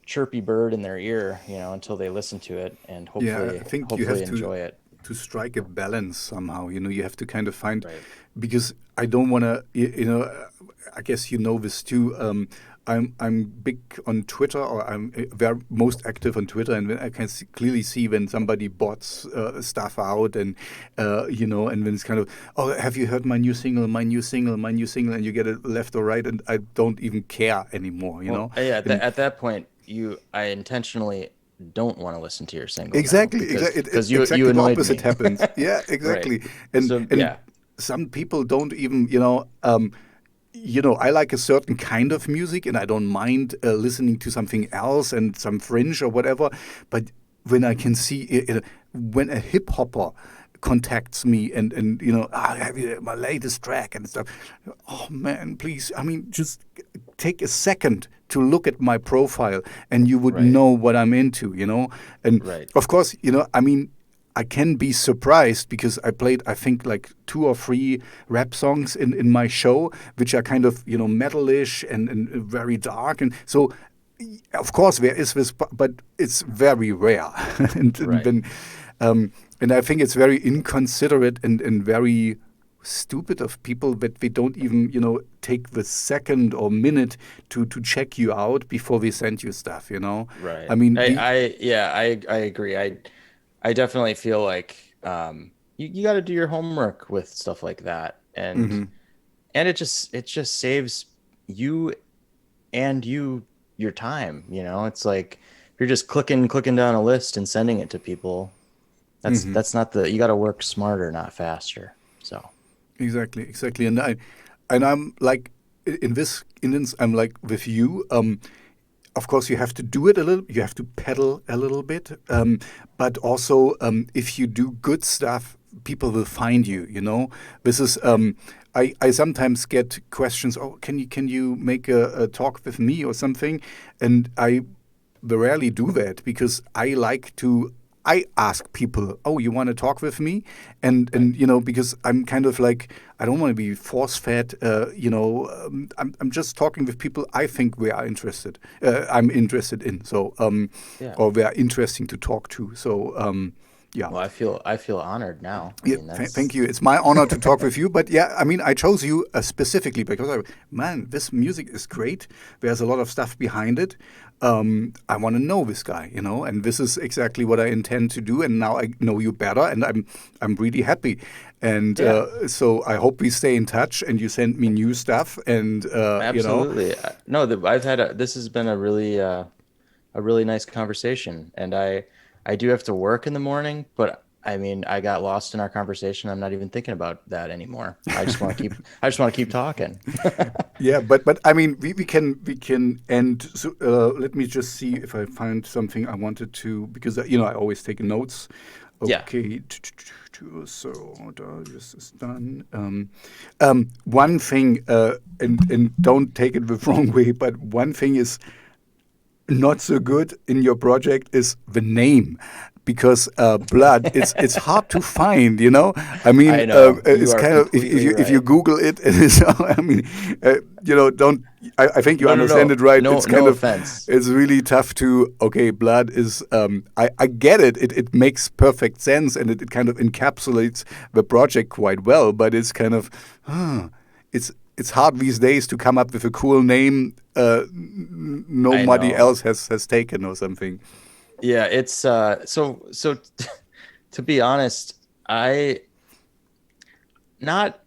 chirpy bird in their ear, until they listen to it, and hopefully enjoy it. To strike a balance somehow, you have to kind of find, right. Because I don't want to, I guess this too. I'm big on Twitter, or I'm very most active on Twitter, and I can clearly see when somebody bots stuff out, and and when it's kind of, oh, have you heard my new single, and you get it left or right, and I don't even care anymore, Yeah, at that point, I intentionally don't want to listen to your single. Exactly, because you annoyed the opposite me. happens. Yeah, exactly. Right. And some people don't even, I like a certain kind of music, and I don't mind listening to something else and some fringe or whatever. But when I can see, when a hip hopper contacts me and have you my latest track and stuff, oh man, please, just take a second to look at my profile, and you would know what I'm into, and of course, I can be surprised, because I played, I think, like 2 or 3 rap songs in my show, which are kind of, metalish and very dark. And so, of course, there is this, but it's very rare. And I think it's very inconsiderate and very stupid of people that they don't even, take the second or minute to check you out before they send you stuff, Right. I agree. I definitely feel like you got to do your homework with stuff like that, and mm-hmm. and it just saves you and your time. It's like if you're just clicking down a list and sending it to people. That's not you got to work smarter, not faster. So exactly, and I'm like, in this instance, I'm like with you. Of course, you have to do it a little. You have to pedal a little bit, but also if you do good stuff, people will find you. This is. I sometimes get questions. Oh, can you make a talk with me or something? And I rarely do that, because I like to. I ask people, oh, you want to talk with me? And because I'm kind of like, I don't want to be force-fed, I'm just talking with people I think I'm interested in. So, or they are interesting to talk to. So, yeah. Well, I feel honored now. Thank you. It's my honor to talk with you. But yeah, I chose you specifically because this music is great. There's a lot of stuff behind it. I want to know this guy, and this is exactly what I intend to do. And now I know you better, and I'm really happy. And so I hope we stay in touch, and you send me new stuff. And absolutely, this has been a really nice conversation, and I do have to work in the morning, but I got lost in our conversation. I'm not even thinking about that anymore. I just want to keep talking. Yeah, but we can end. So, let me just see if I find something I wanted to, because I always take notes Yeah. Okay. So this is done. One thing, and don't take it the wrong way, but one thing is not so good in your project is the name, because blood, it's hard to find, you know. I mean, I know. You it's are kind of, completely if you right. Google it, it is, I mean, you know, don't, I think you understand No. it, right? No, It's kind no of, offense. it's really tough to, okay, blood is, I get it. It makes perfect sense, and it kind of encapsulates the project quite well, but it's kind of, it's hard these days to come up with a cool name I nobody know. else has taken or something. Yeah, it's so to be honest, I not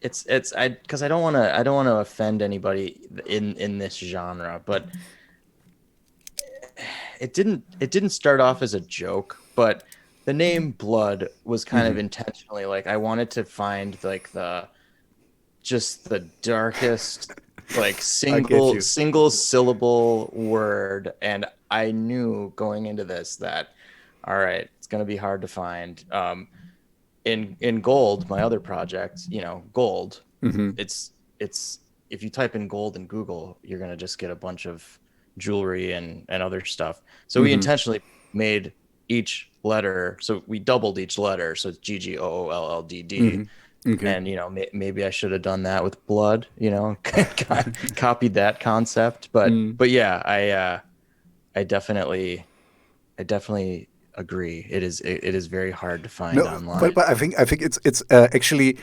it's I because I don't want to offend anybody in this genre, but it didn't start off as a joke, but the name Blood was kind of intentionally like I wanted to find like the just the darkest like I get you. single syllable word, and I knew going into this that all right, it's going to be hard to find. In Gold, my other project, you know, Gold, it's if you type in gold in Google, you're going to just get a bunch of jewelry and other stuff. So we intentionally made each letter, so we doubled each letter, so it's GGOOLLDD. Okay. And you know, maybe I should have done that with blood, you know, copied that concept. But yeah, I definitely agree. It is very hard to find No, online. but I think it's actually.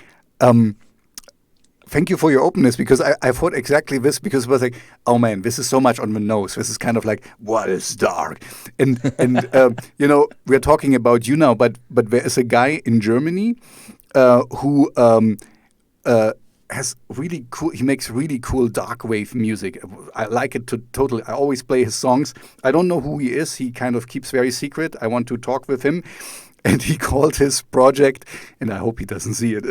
Thank you for your openness, because I thought exactly this, because it was like, oh man, this is so much on the nose. This is kind of like, what is dark? And you know, we're talking about you now, but there is a guy in Germany who has really cool. He makes really cool dark wave music. I like it to totally. I always play his songs. I don't know who he is. He kind of keeps very secret. I want to talk with him. And he called his project, and I hope he doesn't see it,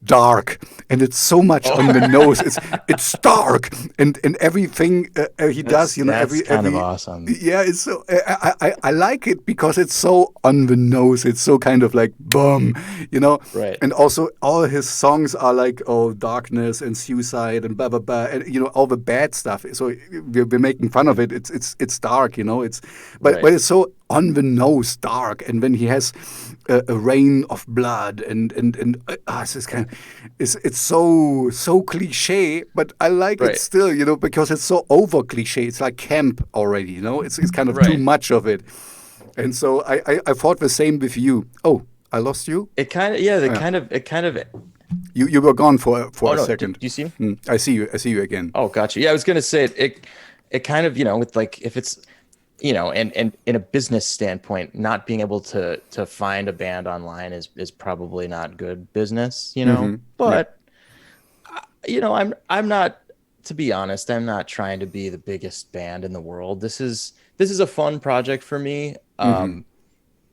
dark. And it's so much on the nose. It's dark, and everything he does, you know, That's kind of every awesome. yeah, it's so I like it because it's so on the nose. It's so kind of like boom, you know. Right. And also all his songs are like, oh, darkness and suicide and blah blah blah, and you know, all the bad stuff. So we're making fun of it. It's dark, you know. But Right. it's so on the nose dark, and when he has a rain of blood and it's this kind of, it's so cliche, but I like it Right. still, you know, because it's so over cliche. It's like camp already, you know. It's kind of too Right. much of it, and so I thought the same with you. Oh, I lost you. It kind of yeah, Yeah. it kind of You were gone for oh a no, do second. you see me? I see you. I see you again. Oh, gotcha. Yeah, I was gonna say it kind of, you know, with like if it's you know, and in a business standpoint, not being able to find a band online is probably not good business, you know. Yeah. But you know, I'm not, to be honest, I'm not trying to be the biggest band in the world. This is a fun project for me.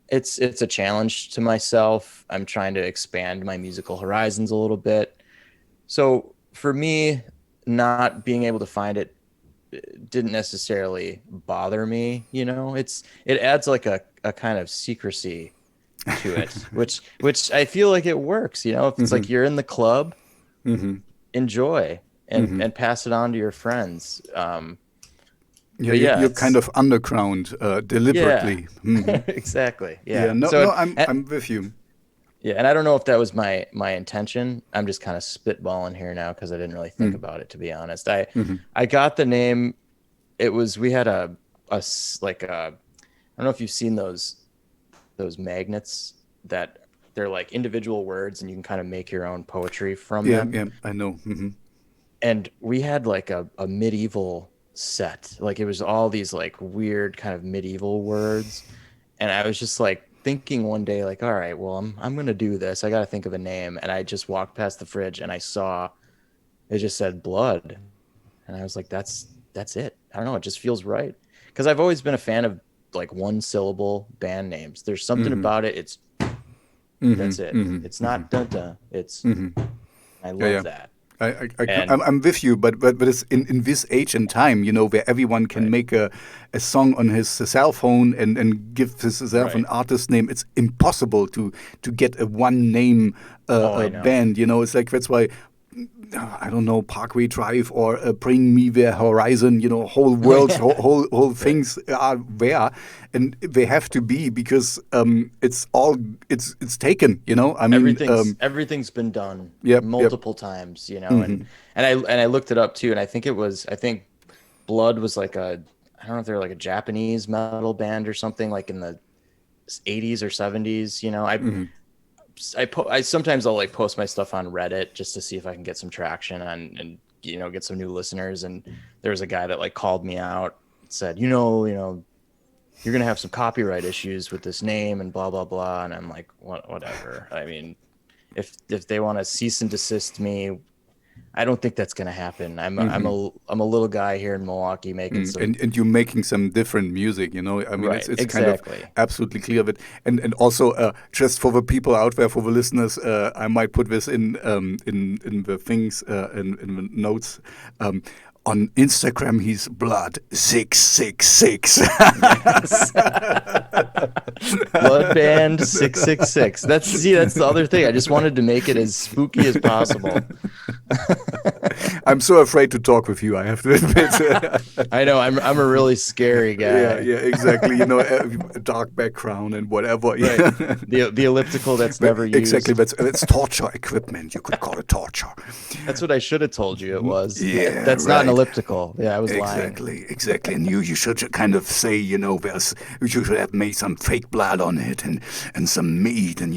It's a challenge to myself. I'm trying to expand my musical horizons a little bit. So for me, not being able to find it didn't necessarily bother me, you know. It adds like a kind of secrecy to it, which I feel like it works, you know. If it's like you're in the club, enjoy and pass it on to your friends. Yeah, But yeah, you're kind it's of underground yeah, deliberately. exactly. Yeah, Yeah. no, So no, I'm with you. yeah, and I don't know if that was my intention. I'm just kind of spitballing here now because I didn't really think about it, to be honest. I got the name. It was we had like a, I don't know if you've seen those magnets that they're like individual words and you can kind of make your own poetry from Yeah, them. yeah, I know. And we had like a medieval set. Like it was all these like weird kind of medieval words. And I was just like thinking one day, like, all right, well, I'm gonna do this. I gotta think of a name. And I just walked past the fridge and I saw it just said blood. And I was like, that's it. I don't know, it just feels right. Because I've always been a fan of like one syllable band names. There's something about it. That's it. It's not dun dun. It's I Yeah, love yeah. that. I'm with you, but it's in this age and time, where everyone can make a song on his cell phone and give himself an artist name. It's impossible to get a one name band. It's like that's why. I don't know, Parkway Drive or Bring Me the Horizon, whole worlds, whole things are there, and they have to be because it's taken, I mean, everything's been done multiple times, and I looked it up too, and I think Blood was like I don't know if they're like a Japanese metal band or something, like in the 80s or 70s, I sometimes I'll like post my stuff on Reddit just to see if I can get some traction and get some new listeners. And there was a guy that like called me out, said, you're gonna have some copyright issues with this name and blah blah blah. And I'm like, whatever. I mean, if they want to cease and desist me, I don't think that's going to happen. I'm a little guy here in Milwaukee making some... And you're making some different music, I mean, right, it's kind of absolutely clear. But and also just for the people out there, for the listeners, I might put this in the things in the notes. On Instagram, he's Blood666. Blood Band 666. That's the other thing. I just wanted to make it as spooky as possible. I'm so afraid to talk with you, I have to admit. I know. I'm a really scary guy. Yeah, exactly. A dark background and whatever. Right. The elliptical that's never used. Exactly. That's torture equipment. You could call it torture. That's what I should have told you it was. Yeah, that's not an elliptical. Yeah, I was lying. Lying. Exactly. And you should kind of say, you should have made some fake blood on it and some meat and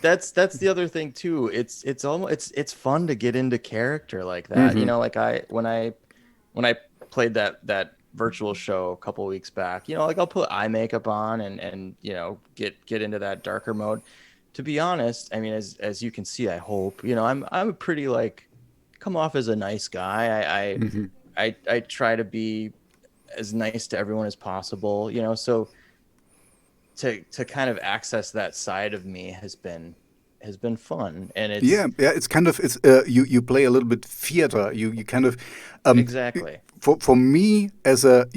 That's the other thing too. It's fun to get into character like that. Like when I played that virtual show a couple weeks back, like I'll put eye makeup on and get into that darker mode. To be honest, I mean, as you can see, I hope, I'm a pretty like come off as a nice guy. I try to be as nice to everyone as possible, so to kind of access that side of me has been fun. And it's it's kind of you play a little bit theater, you kind of exactly. For me as a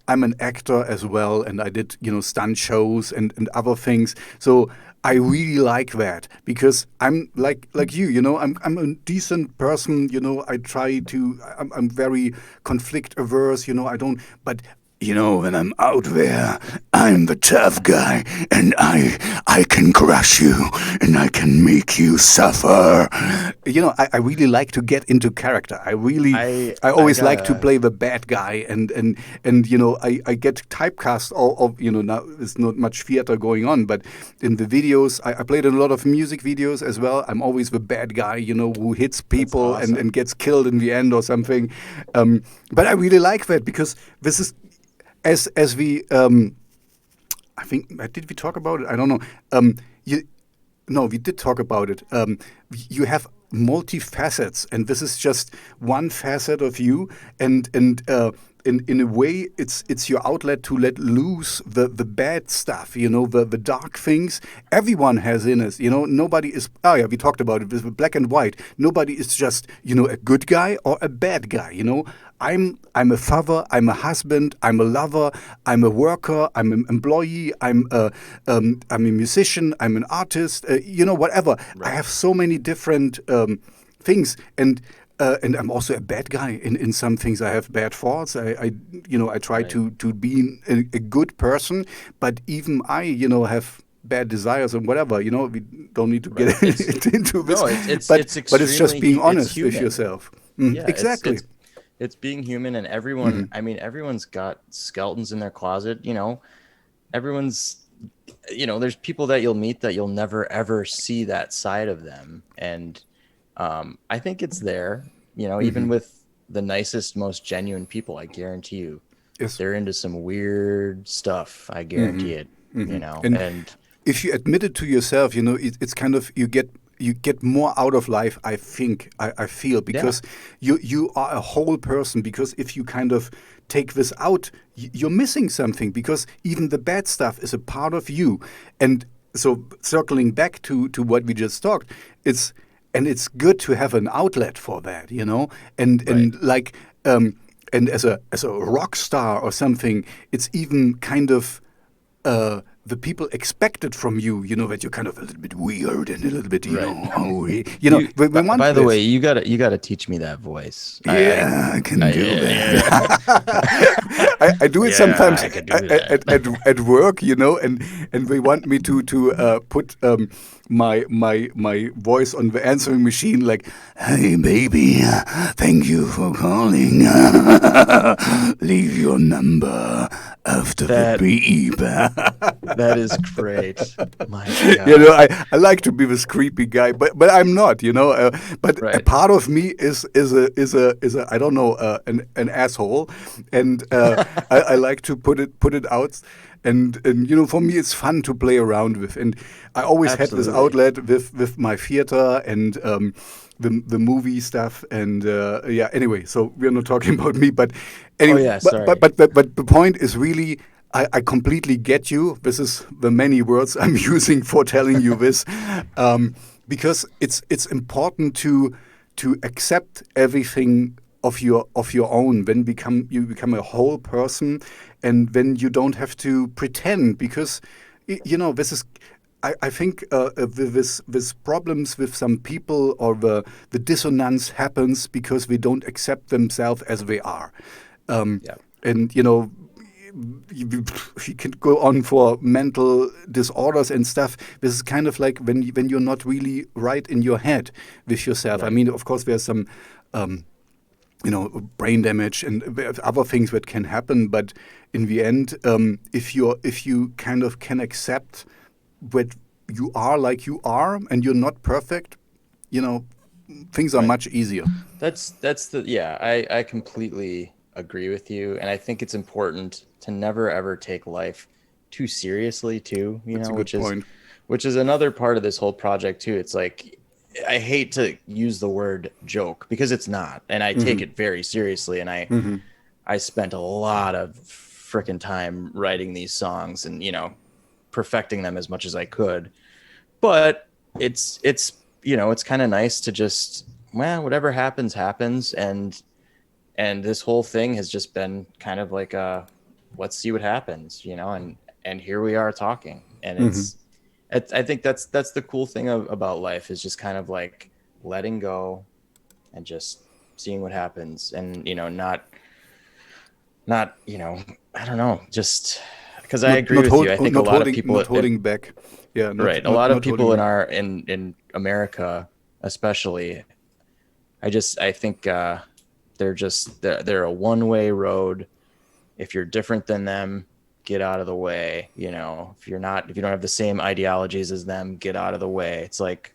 I'm an actor as well, and I did stunt shows and other things, so I really like that because I'm like you, I'm a decent person, I try to, I'm very conflict averse, I don't, but when I'm out there, I'm the tough guy, and I can crush you, and I can make you suffer. I really like to get into character. I always like to play the bad guy, and I get typecast of now there's not much theater going on, but in the videos, I played in a lot of music videos as well. I'm always the bad guy, who hits people awesome. and gets killed in the end or something. But I really like that because this is. As we, I think, did we talk about it? I don't know. We did talk about it. You have multifacets, and this is just one facet of you. And in a way, it's your outlet to let loose the bad stuff. The dark things. Everyone has in us. Nobody is. Oh yeah, we talked about it. With black and white. Nobody is just a good guy or a bad guy. I'm a father, I'm a husband, I'm a lover, I'm a worker, I'm an employee, I'm a musician, I'm an artist, whatever. Right. I have so many different things, and I'm also a bad guy in some things. I have bad thoughts. I try right. to be a good person, but even I, have bad desires and whatever. We don't need to get into this. No, but it's just being honest with yourself. Yeah, exactly. It's being human, and everyone, I mean, everyone's got skeletons in their closet, everyone's, there's people that you'll meet that you'll never, ever see that side of them. And I think it's there, even with the nicest, most genuine people, I guarantee you, they're into some weird stuff. I guarantee it, and if you admit it to yourself, it's kind of, you get more out of life, I think, I feel, because you are a whole person. Because if you kind of take this out, you're missing something, because even the bad stuff is a part of you. And so circling back to what we just talked, it's and it's good to have an outlet for that, and like and as a rock star or something, it's even kind of the people expect it from you, that you're kind of a little bit weird and a little bit, By the way, you gotta teach me that voice. I can do that. I do it sometimes at work, and they want me to put my voice on the answering machine, like, "Hey baby, thank you for calling. Leave your number after the beep." That is great. My God. I like to be this creepy guy, but I'm not, but a part of me is a I don't know, an asshole, and I like to put it out, and for me it's fun to play around with, and I always had this outlet with my theater and the movie stuff, and anyway, so we're not talking about me, but anyway, but the point is really, I completely get you. This is the many words I'm using for telling you this, because it's important to accept everything of your own. Then you become a whole person, and then you don't have to pretend, because this is. I think this problems with some people, or the dissonance happens because they don't accept themselves as they are, and you can go on for mental disorders and stuff. This is kind of like when you're not really right in your head with yourself. Right. I mean, of course, there's some brain damage and other things that can happen, but in the end, if you kind of can accept what you are, like you are, and you're not perfect, things are much easier. I completely agree with you, and I think it's important to never ever take life too seriously too, That's a good point. Which is another part of this whole project too. It's like, I hate to use the word joke, because it's not, and I take it very seriously, and I spent a lot of freaking time writing these songs and perfecting them as much as I could, but it's kind of nice to just, whatever happens, and this whole thing has just been kind of like let's see what happens, and here we are talking, and I think that's the cool thing about life, is just kind of like letting go and just seeing what happens, and not I don't know, just because I agree with you. I think a lot of people not holding back. Yeah, a lot of people in America, especially, I think they're a one-way road. If you're different than them, get out of the way. If you don't have the same ideologies as them, get out of the way. It's like,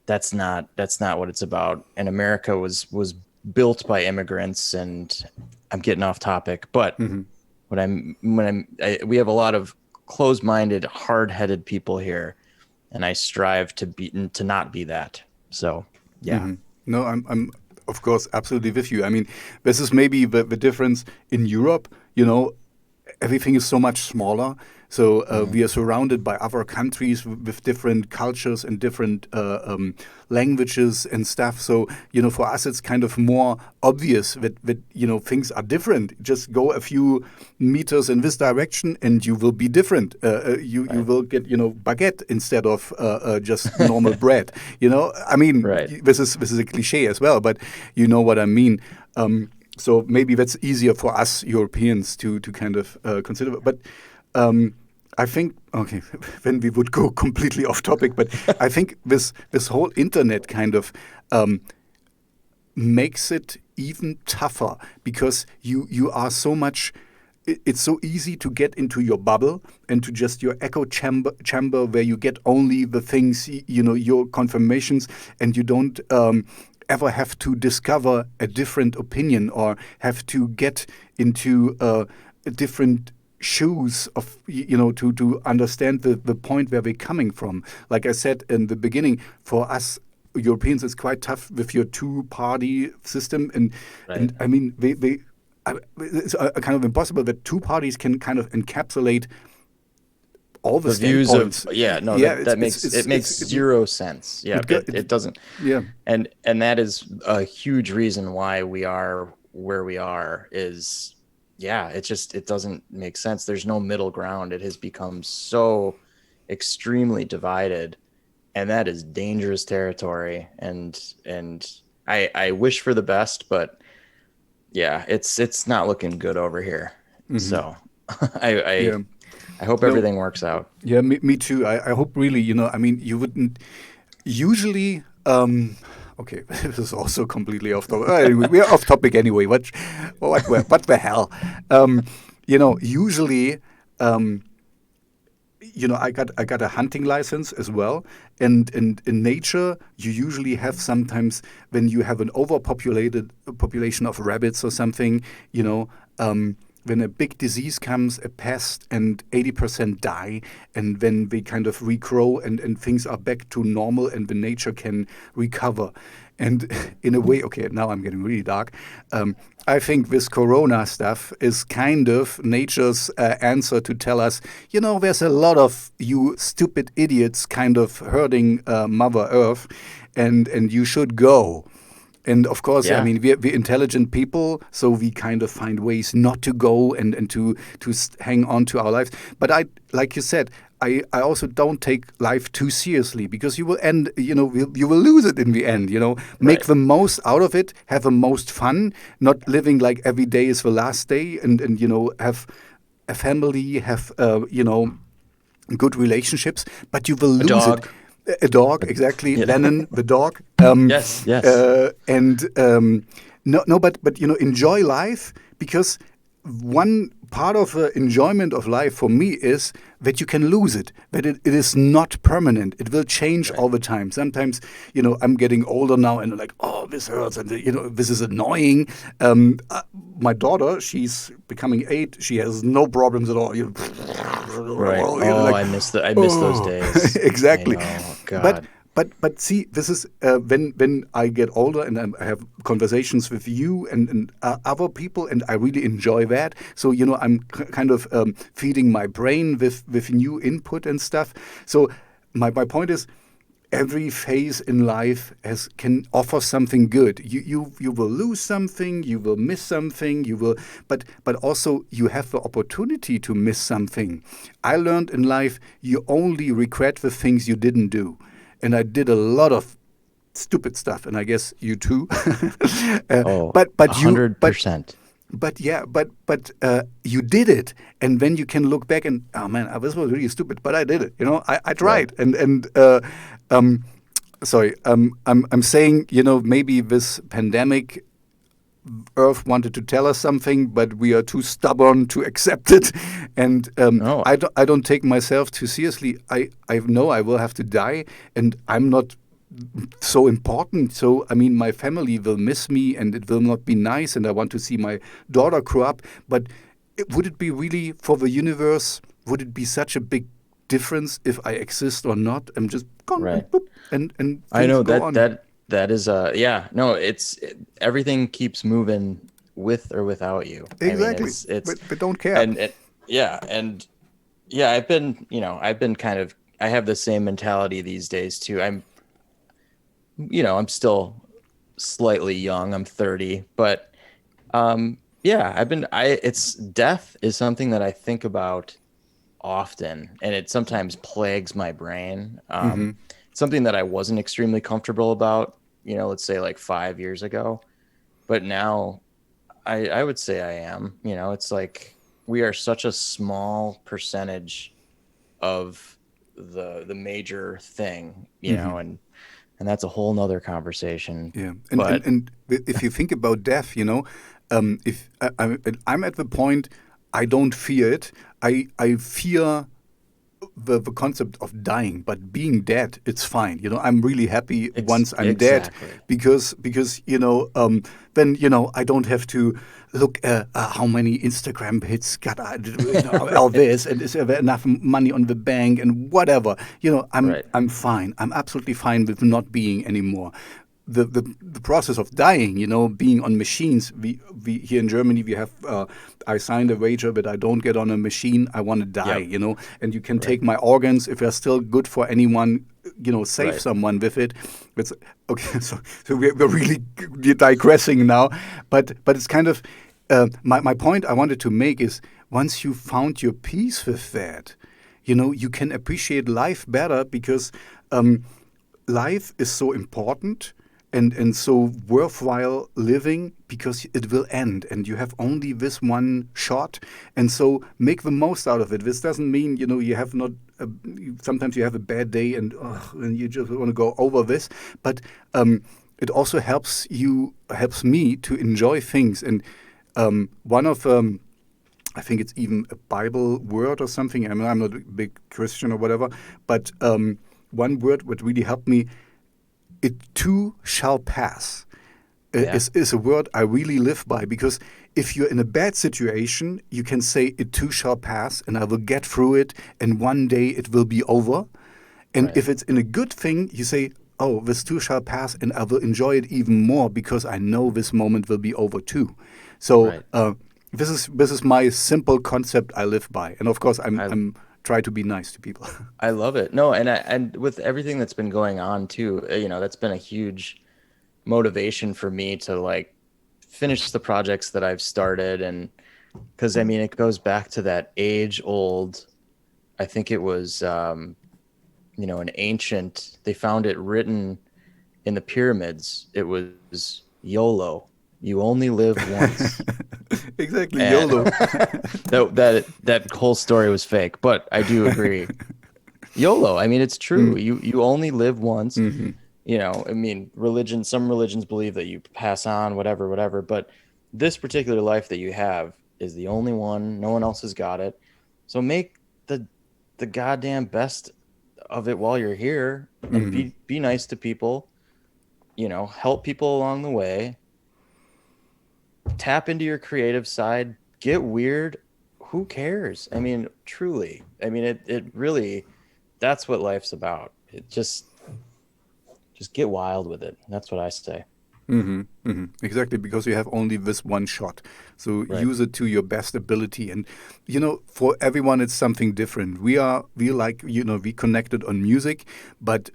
that's not what it's about. And America was built by immigrants, and I'm getting off topic, but we have a lot of closed-minded, hard-headed people here, and I strive to not be that. So, yeah. No, I'm of course absolutely with you. I mean, this is maybe the difference in Europe. Everything is so much smaller. So we are surrounded by other countries with different cultures and different languages and stuff. So, for us, it's kind of more obvious that things are different. Just go a few meters in this direction and you will be different. You will get, baguette instead of just normal bread. I mean, this is a cliche as well, but you know what I mean. So maybe that's easier for us Europeans to kind of consider. But I think, okay, then we would go completely off topic, but I think this whole internet kind of makes it even tougher, because you are so much, it's so easy to get into your bubble and to just your echo chamber where you get only the things, your confirmations, and you don't ever have to discover a different opinion or have to get into a different shoes of to understand the point where we're coming from. Like I said in the beginning, for us Europeans, it's quite tough with your two-party system, and I mean it's kind of impossible that two parties can kind of encapsulate all the views standpoints. That makes zero sense. Yeah, it doesn't. Yeah, and that is a huge reason why we are where we are. Is it doesn't make sense. There's no middle ground. It has become so extremely divided, and that is dangerous territory. And I wish for the best, but yeah, it's not looking good over here. Mm-hmm. So I hope everything works out. Yeah, me too. I hope really, I mean, you wouldn't usually, okay, this is also completely off topic. Anyway, we are off topic anyway. What the hell? Usually, I got a hunting license as well, and in nature you usually have sometimes when you have an overpopulated population of rabbits or something, when a big disease comes, a pest, and 80% die, and then they kind of regrow and things are back to normal and the nature can recover. And in a way, okay, now I'm getting really dark. I think this corona stuff is kind of nature's answer to tell us, there's a lot of you stupid idiots kind of hurting Mother Earth, and you should go. And of course, I mean, we're intelligent people, so we kind of find ways not to go and to hang on to our lives. But like you said, I also don't take life too seriously, because you will end, you will lose it in the end, Make the most out of it, have the most fun, not living like every day is the last day, and have a family, have, good relationships, but you will lose it. A dog, exactly. Yeah. Lennon, the dog. Yes. But enjoy life, because one part of the enjoyment of life for me is that you can lose it, that it is not permanent. It will change all the time. Sometimes, I'm getting older now and like, oh, this hurts, and this is annoying. My daughter, she's becoming 8. She has no problems at all. I miss those days. Exactly. God. But see, this is when I get older and I have conversations with you and other people, and I really enjoy that. So I'm kind of feeding my brain with new input and stuff. So my point is, every phase in life can offer something good. You will lose something, you will miss something, but also you have the opportunity to miss something. I learned in life you only regret the things you didn't do. And I did a lot of stupid stuff, and I guess you too. But 100%. But you did it, and then you can look back and, oh man, this was really stupid, but I did it. I tried, sorry, I'm saying, maybe this pandemic, Earth wanted to tell us something, but we are too stubborn to accept it. And I don't take myself too seriously. I know I will have to die, and I'm not so important. So, I mean, my family will miss me, and it will not be nice, and I want to see my daughter grow up. But would it be really, for the universe, would it be such a big difference if I exist or not? I'm just gone, and I know go on. That is everything keeps moving with or without you. Exactly. I mean, but don't care. I've been kind of, I have the same mentality these days too. I'm still slightly young. I'm 30, but it's death is something that I think about often, and it sometimes plagues my brain. Something that I wasn't extremely comfortable about, let's say like 5 years ago, but now I would say I am. It's like we are such a small percentage of the major thing, and that's a whole nother conversation. Yeah, and if you think about death, if I'm at the point, I don't fear it. I fear the concept of dying, but being dead, it's fine. I'm really happy once I'm dead, because then I don't have to look at how many Instagram hits got all this, and is there enough money on the bank and whatever. I'm fine. I'm absolutely fine with not being anymore. the process of dying, being on machines. We here in Germany we have. I signed a wager that I don't get on a machine. I want to die, Yep. and you can take my organs if they're still good for anyone. Save Right. someone with it. It's okay. So we're really digressing now, but it's kind of my point I wanted to make is once you found your peace with that, you can appreciate life better because life is so important and so worthwhile living because it will end and you have only this one shot, and so make the most out of it. This doesn't mean you have not sometimes you have a bad day and you just want to go over this, but it also helps me to enjoy things. And one of I think it's even a Bible word or something. I mean, I'm not a big Christian or whatever, but one word would really help me. It too shall pass is a word I really live by, because if you're in a bad situation, you can say it too shall pass and I will get through it and one day it will be over. And Right. if it's in a good thing, you say, oh, this too shall pass and I will enjoy it even more because I know this moment will be over too. So Right. this is my simple concept I live by. And of course, I I'm try to be nice to people. I love it. No, and with everything that's been going on too, that's been a huge motivation for me to like finish the projects that I've started. And because I mean it goes back to that age old, I think it was an ancient, they found it written in the pyramids. It was YOLO. You only live once. Exactly, And YOLO. that whole story was fake, but I do agree. YOLO. I mean, it's true. You only live once. I mean, some religions believe that you pass on, whatever. But this particular life that you have is the only one. No one else has got it. So make the goddamn best of it while you're here, and be nice to people. Help people along the way. Tap into your creative side. Get weird. Who cares? I mean, truly. I mean, it really. That's what life's about. It just get wild with it. That's what I say. Exactly, because you have only this one shot. So Right. use it to your best ability. And, for everyone, it's something different. We connected on music, but,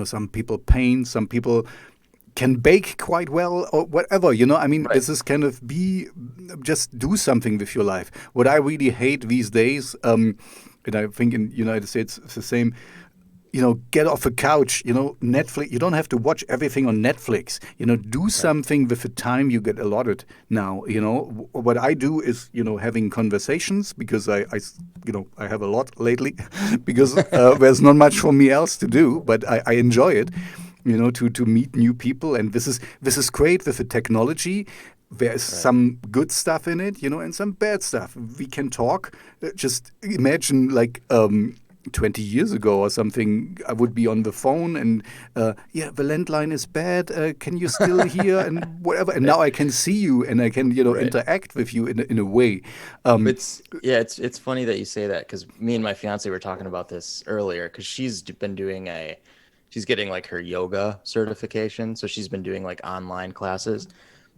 some people paint, some people can bake quite well or whatever, I mean, Right. this is kind of just do something with your life. What I really hate these days, and I think in United States it's the same, get off the couch, Netflix. You don't have to watch everything on Netflix. Do something with the time you get allotted now. What I do is, having conversations because I have a lot lately because there's not much for me else to do, but I enjoy it, to meet new people. And this is great with the technology. There's some good stuff in it, and some bad stuff. We can talk. Just imagine like 20 years ago or something, I would be on the phone and the landline is bad. Can you still hear and whatever? And now I can see you and I can interact with you in a way. It's funny that you say that, because me and my fiance were talking about this earlier, because she's getting like her yoga certification, so she's been doing like online classes,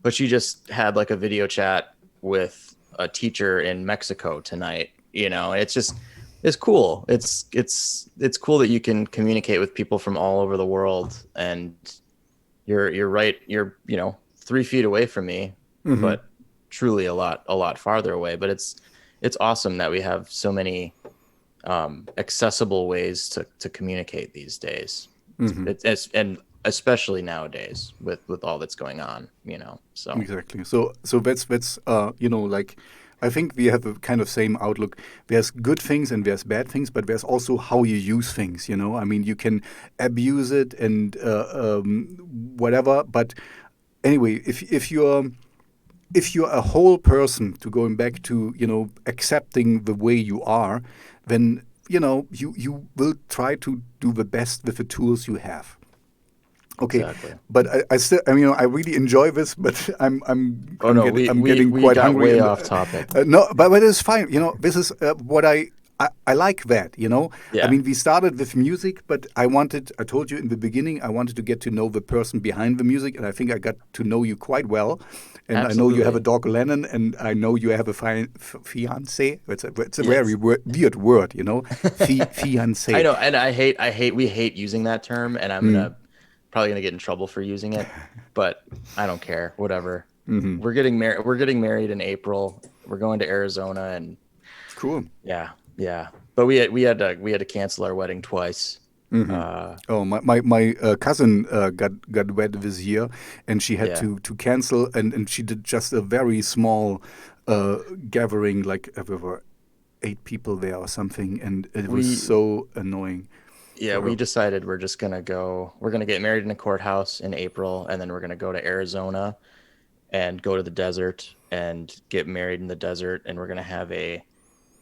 but she just had like a video chat with a teacher in Mexico tonight. It's cool. It's cool that you can communicate with people from all over the world, and you're right. You're 3 feet away from me, but truly a lot farther away. But it's awesome that we have so many accessible ways to communicate these days. And especially nowadays with all that's going on. So Exactly. So that's like, I think we have a kind of same outlook. There's good things and there's bad things, but there's also how you use things. I mean, you can abuse it and whatever. But anyway, if you're a whole person, to going back to accepting the way you are, then you will try to do the best with the tools you have. Okay, Exactly. but I still, I really enjoy this, but I'm Oh no, I'm we getting we quite got hungry. way And, off topic. no, but it's fine. This is what I I like that, you know. Yeah. I mean, we started with music, but I told you in the beginning, I wanted to get to know the person behind the music, and I think I got to know you quite well. And Absolutely. I know you have a dog, Lennon, and I know you have a fiance. It's a very weird word, you know, fiance. I know, and we hate using that term, and I'm probably gonna get in trouble for using it, but I don't care. Whatever. Mm-hmm. We're getting married. We're getting married in April. We're going to Arizona, and cool. Yeah. But we had to cancel our wedding twice. Mm-hmm. My cousin got wed this year, and she had to cancel, and she did just a very small gathering, like there were 8 people there or something, and it was so annoying. Yeah, we decided we're gonna get married in a courthouse in April, and then we're gonna go to Arizona and go to the desert and get married in the desert, and we're gonna have a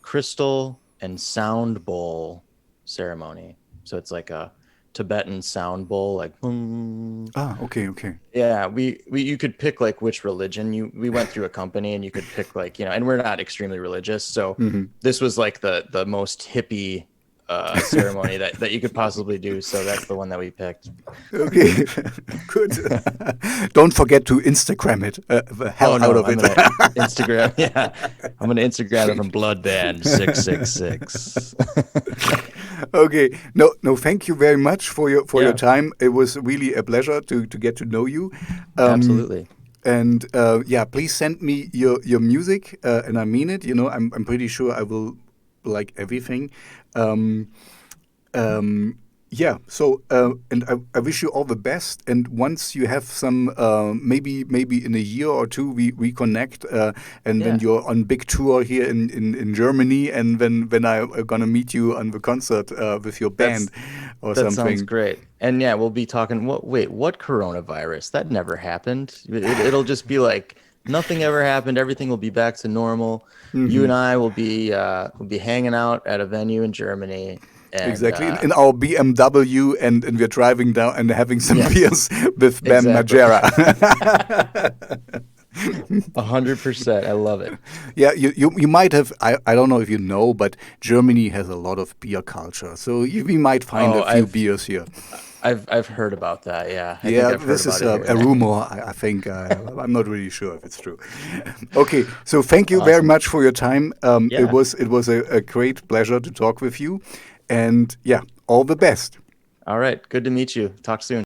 crystal and sound bowl ceremony. So it's like a Tibetan sound bowl, like boom. Okay. Yeah, you could pick like which religion we went through a company, and you could pick like, you know, and we're not extremely religious, so this was like the most hippie ceremony that you could possibly do. So that's the one that we picked. Okay, good. Don't forget to Instagram it. The hell out of it. Instagram, yeah. I'm gonna Instagram it from Bloodband 666. Okay. No. Thank you very much for your time. It was really a pleasure to get to know you. Absolutely. And please send me your music, and I mean it. You know, I'm pretty sure I will like everything. So and I wish you all the best. And once you have some, maybe in a year or two, we reconnect, and then you're on big tour here in Germany, and then I'm gonna meet you on the concert with your band or something. That sounds great. And we'll be talking. What coronavirus? That never happened. It'll just be like nothing ever happened. Everything will be back to normal. Mm-hmm. You and I will be hanging out at a venue in Germany. And, exactly, in our BMW, and we're driving down and having some beers with Bam Margera. 100%. I love it. Yeah, you might have. I don't know if you know, but Germany has a lot of beer culture, so we might find a few beers here. I've heard about that. Yeah. This is a rumor. I think I'm not really sure if it's true. Okay, so thank you very much for your time. It was a great pleasure to talk with you, and all the best. All right, good to meet you. Talk soon.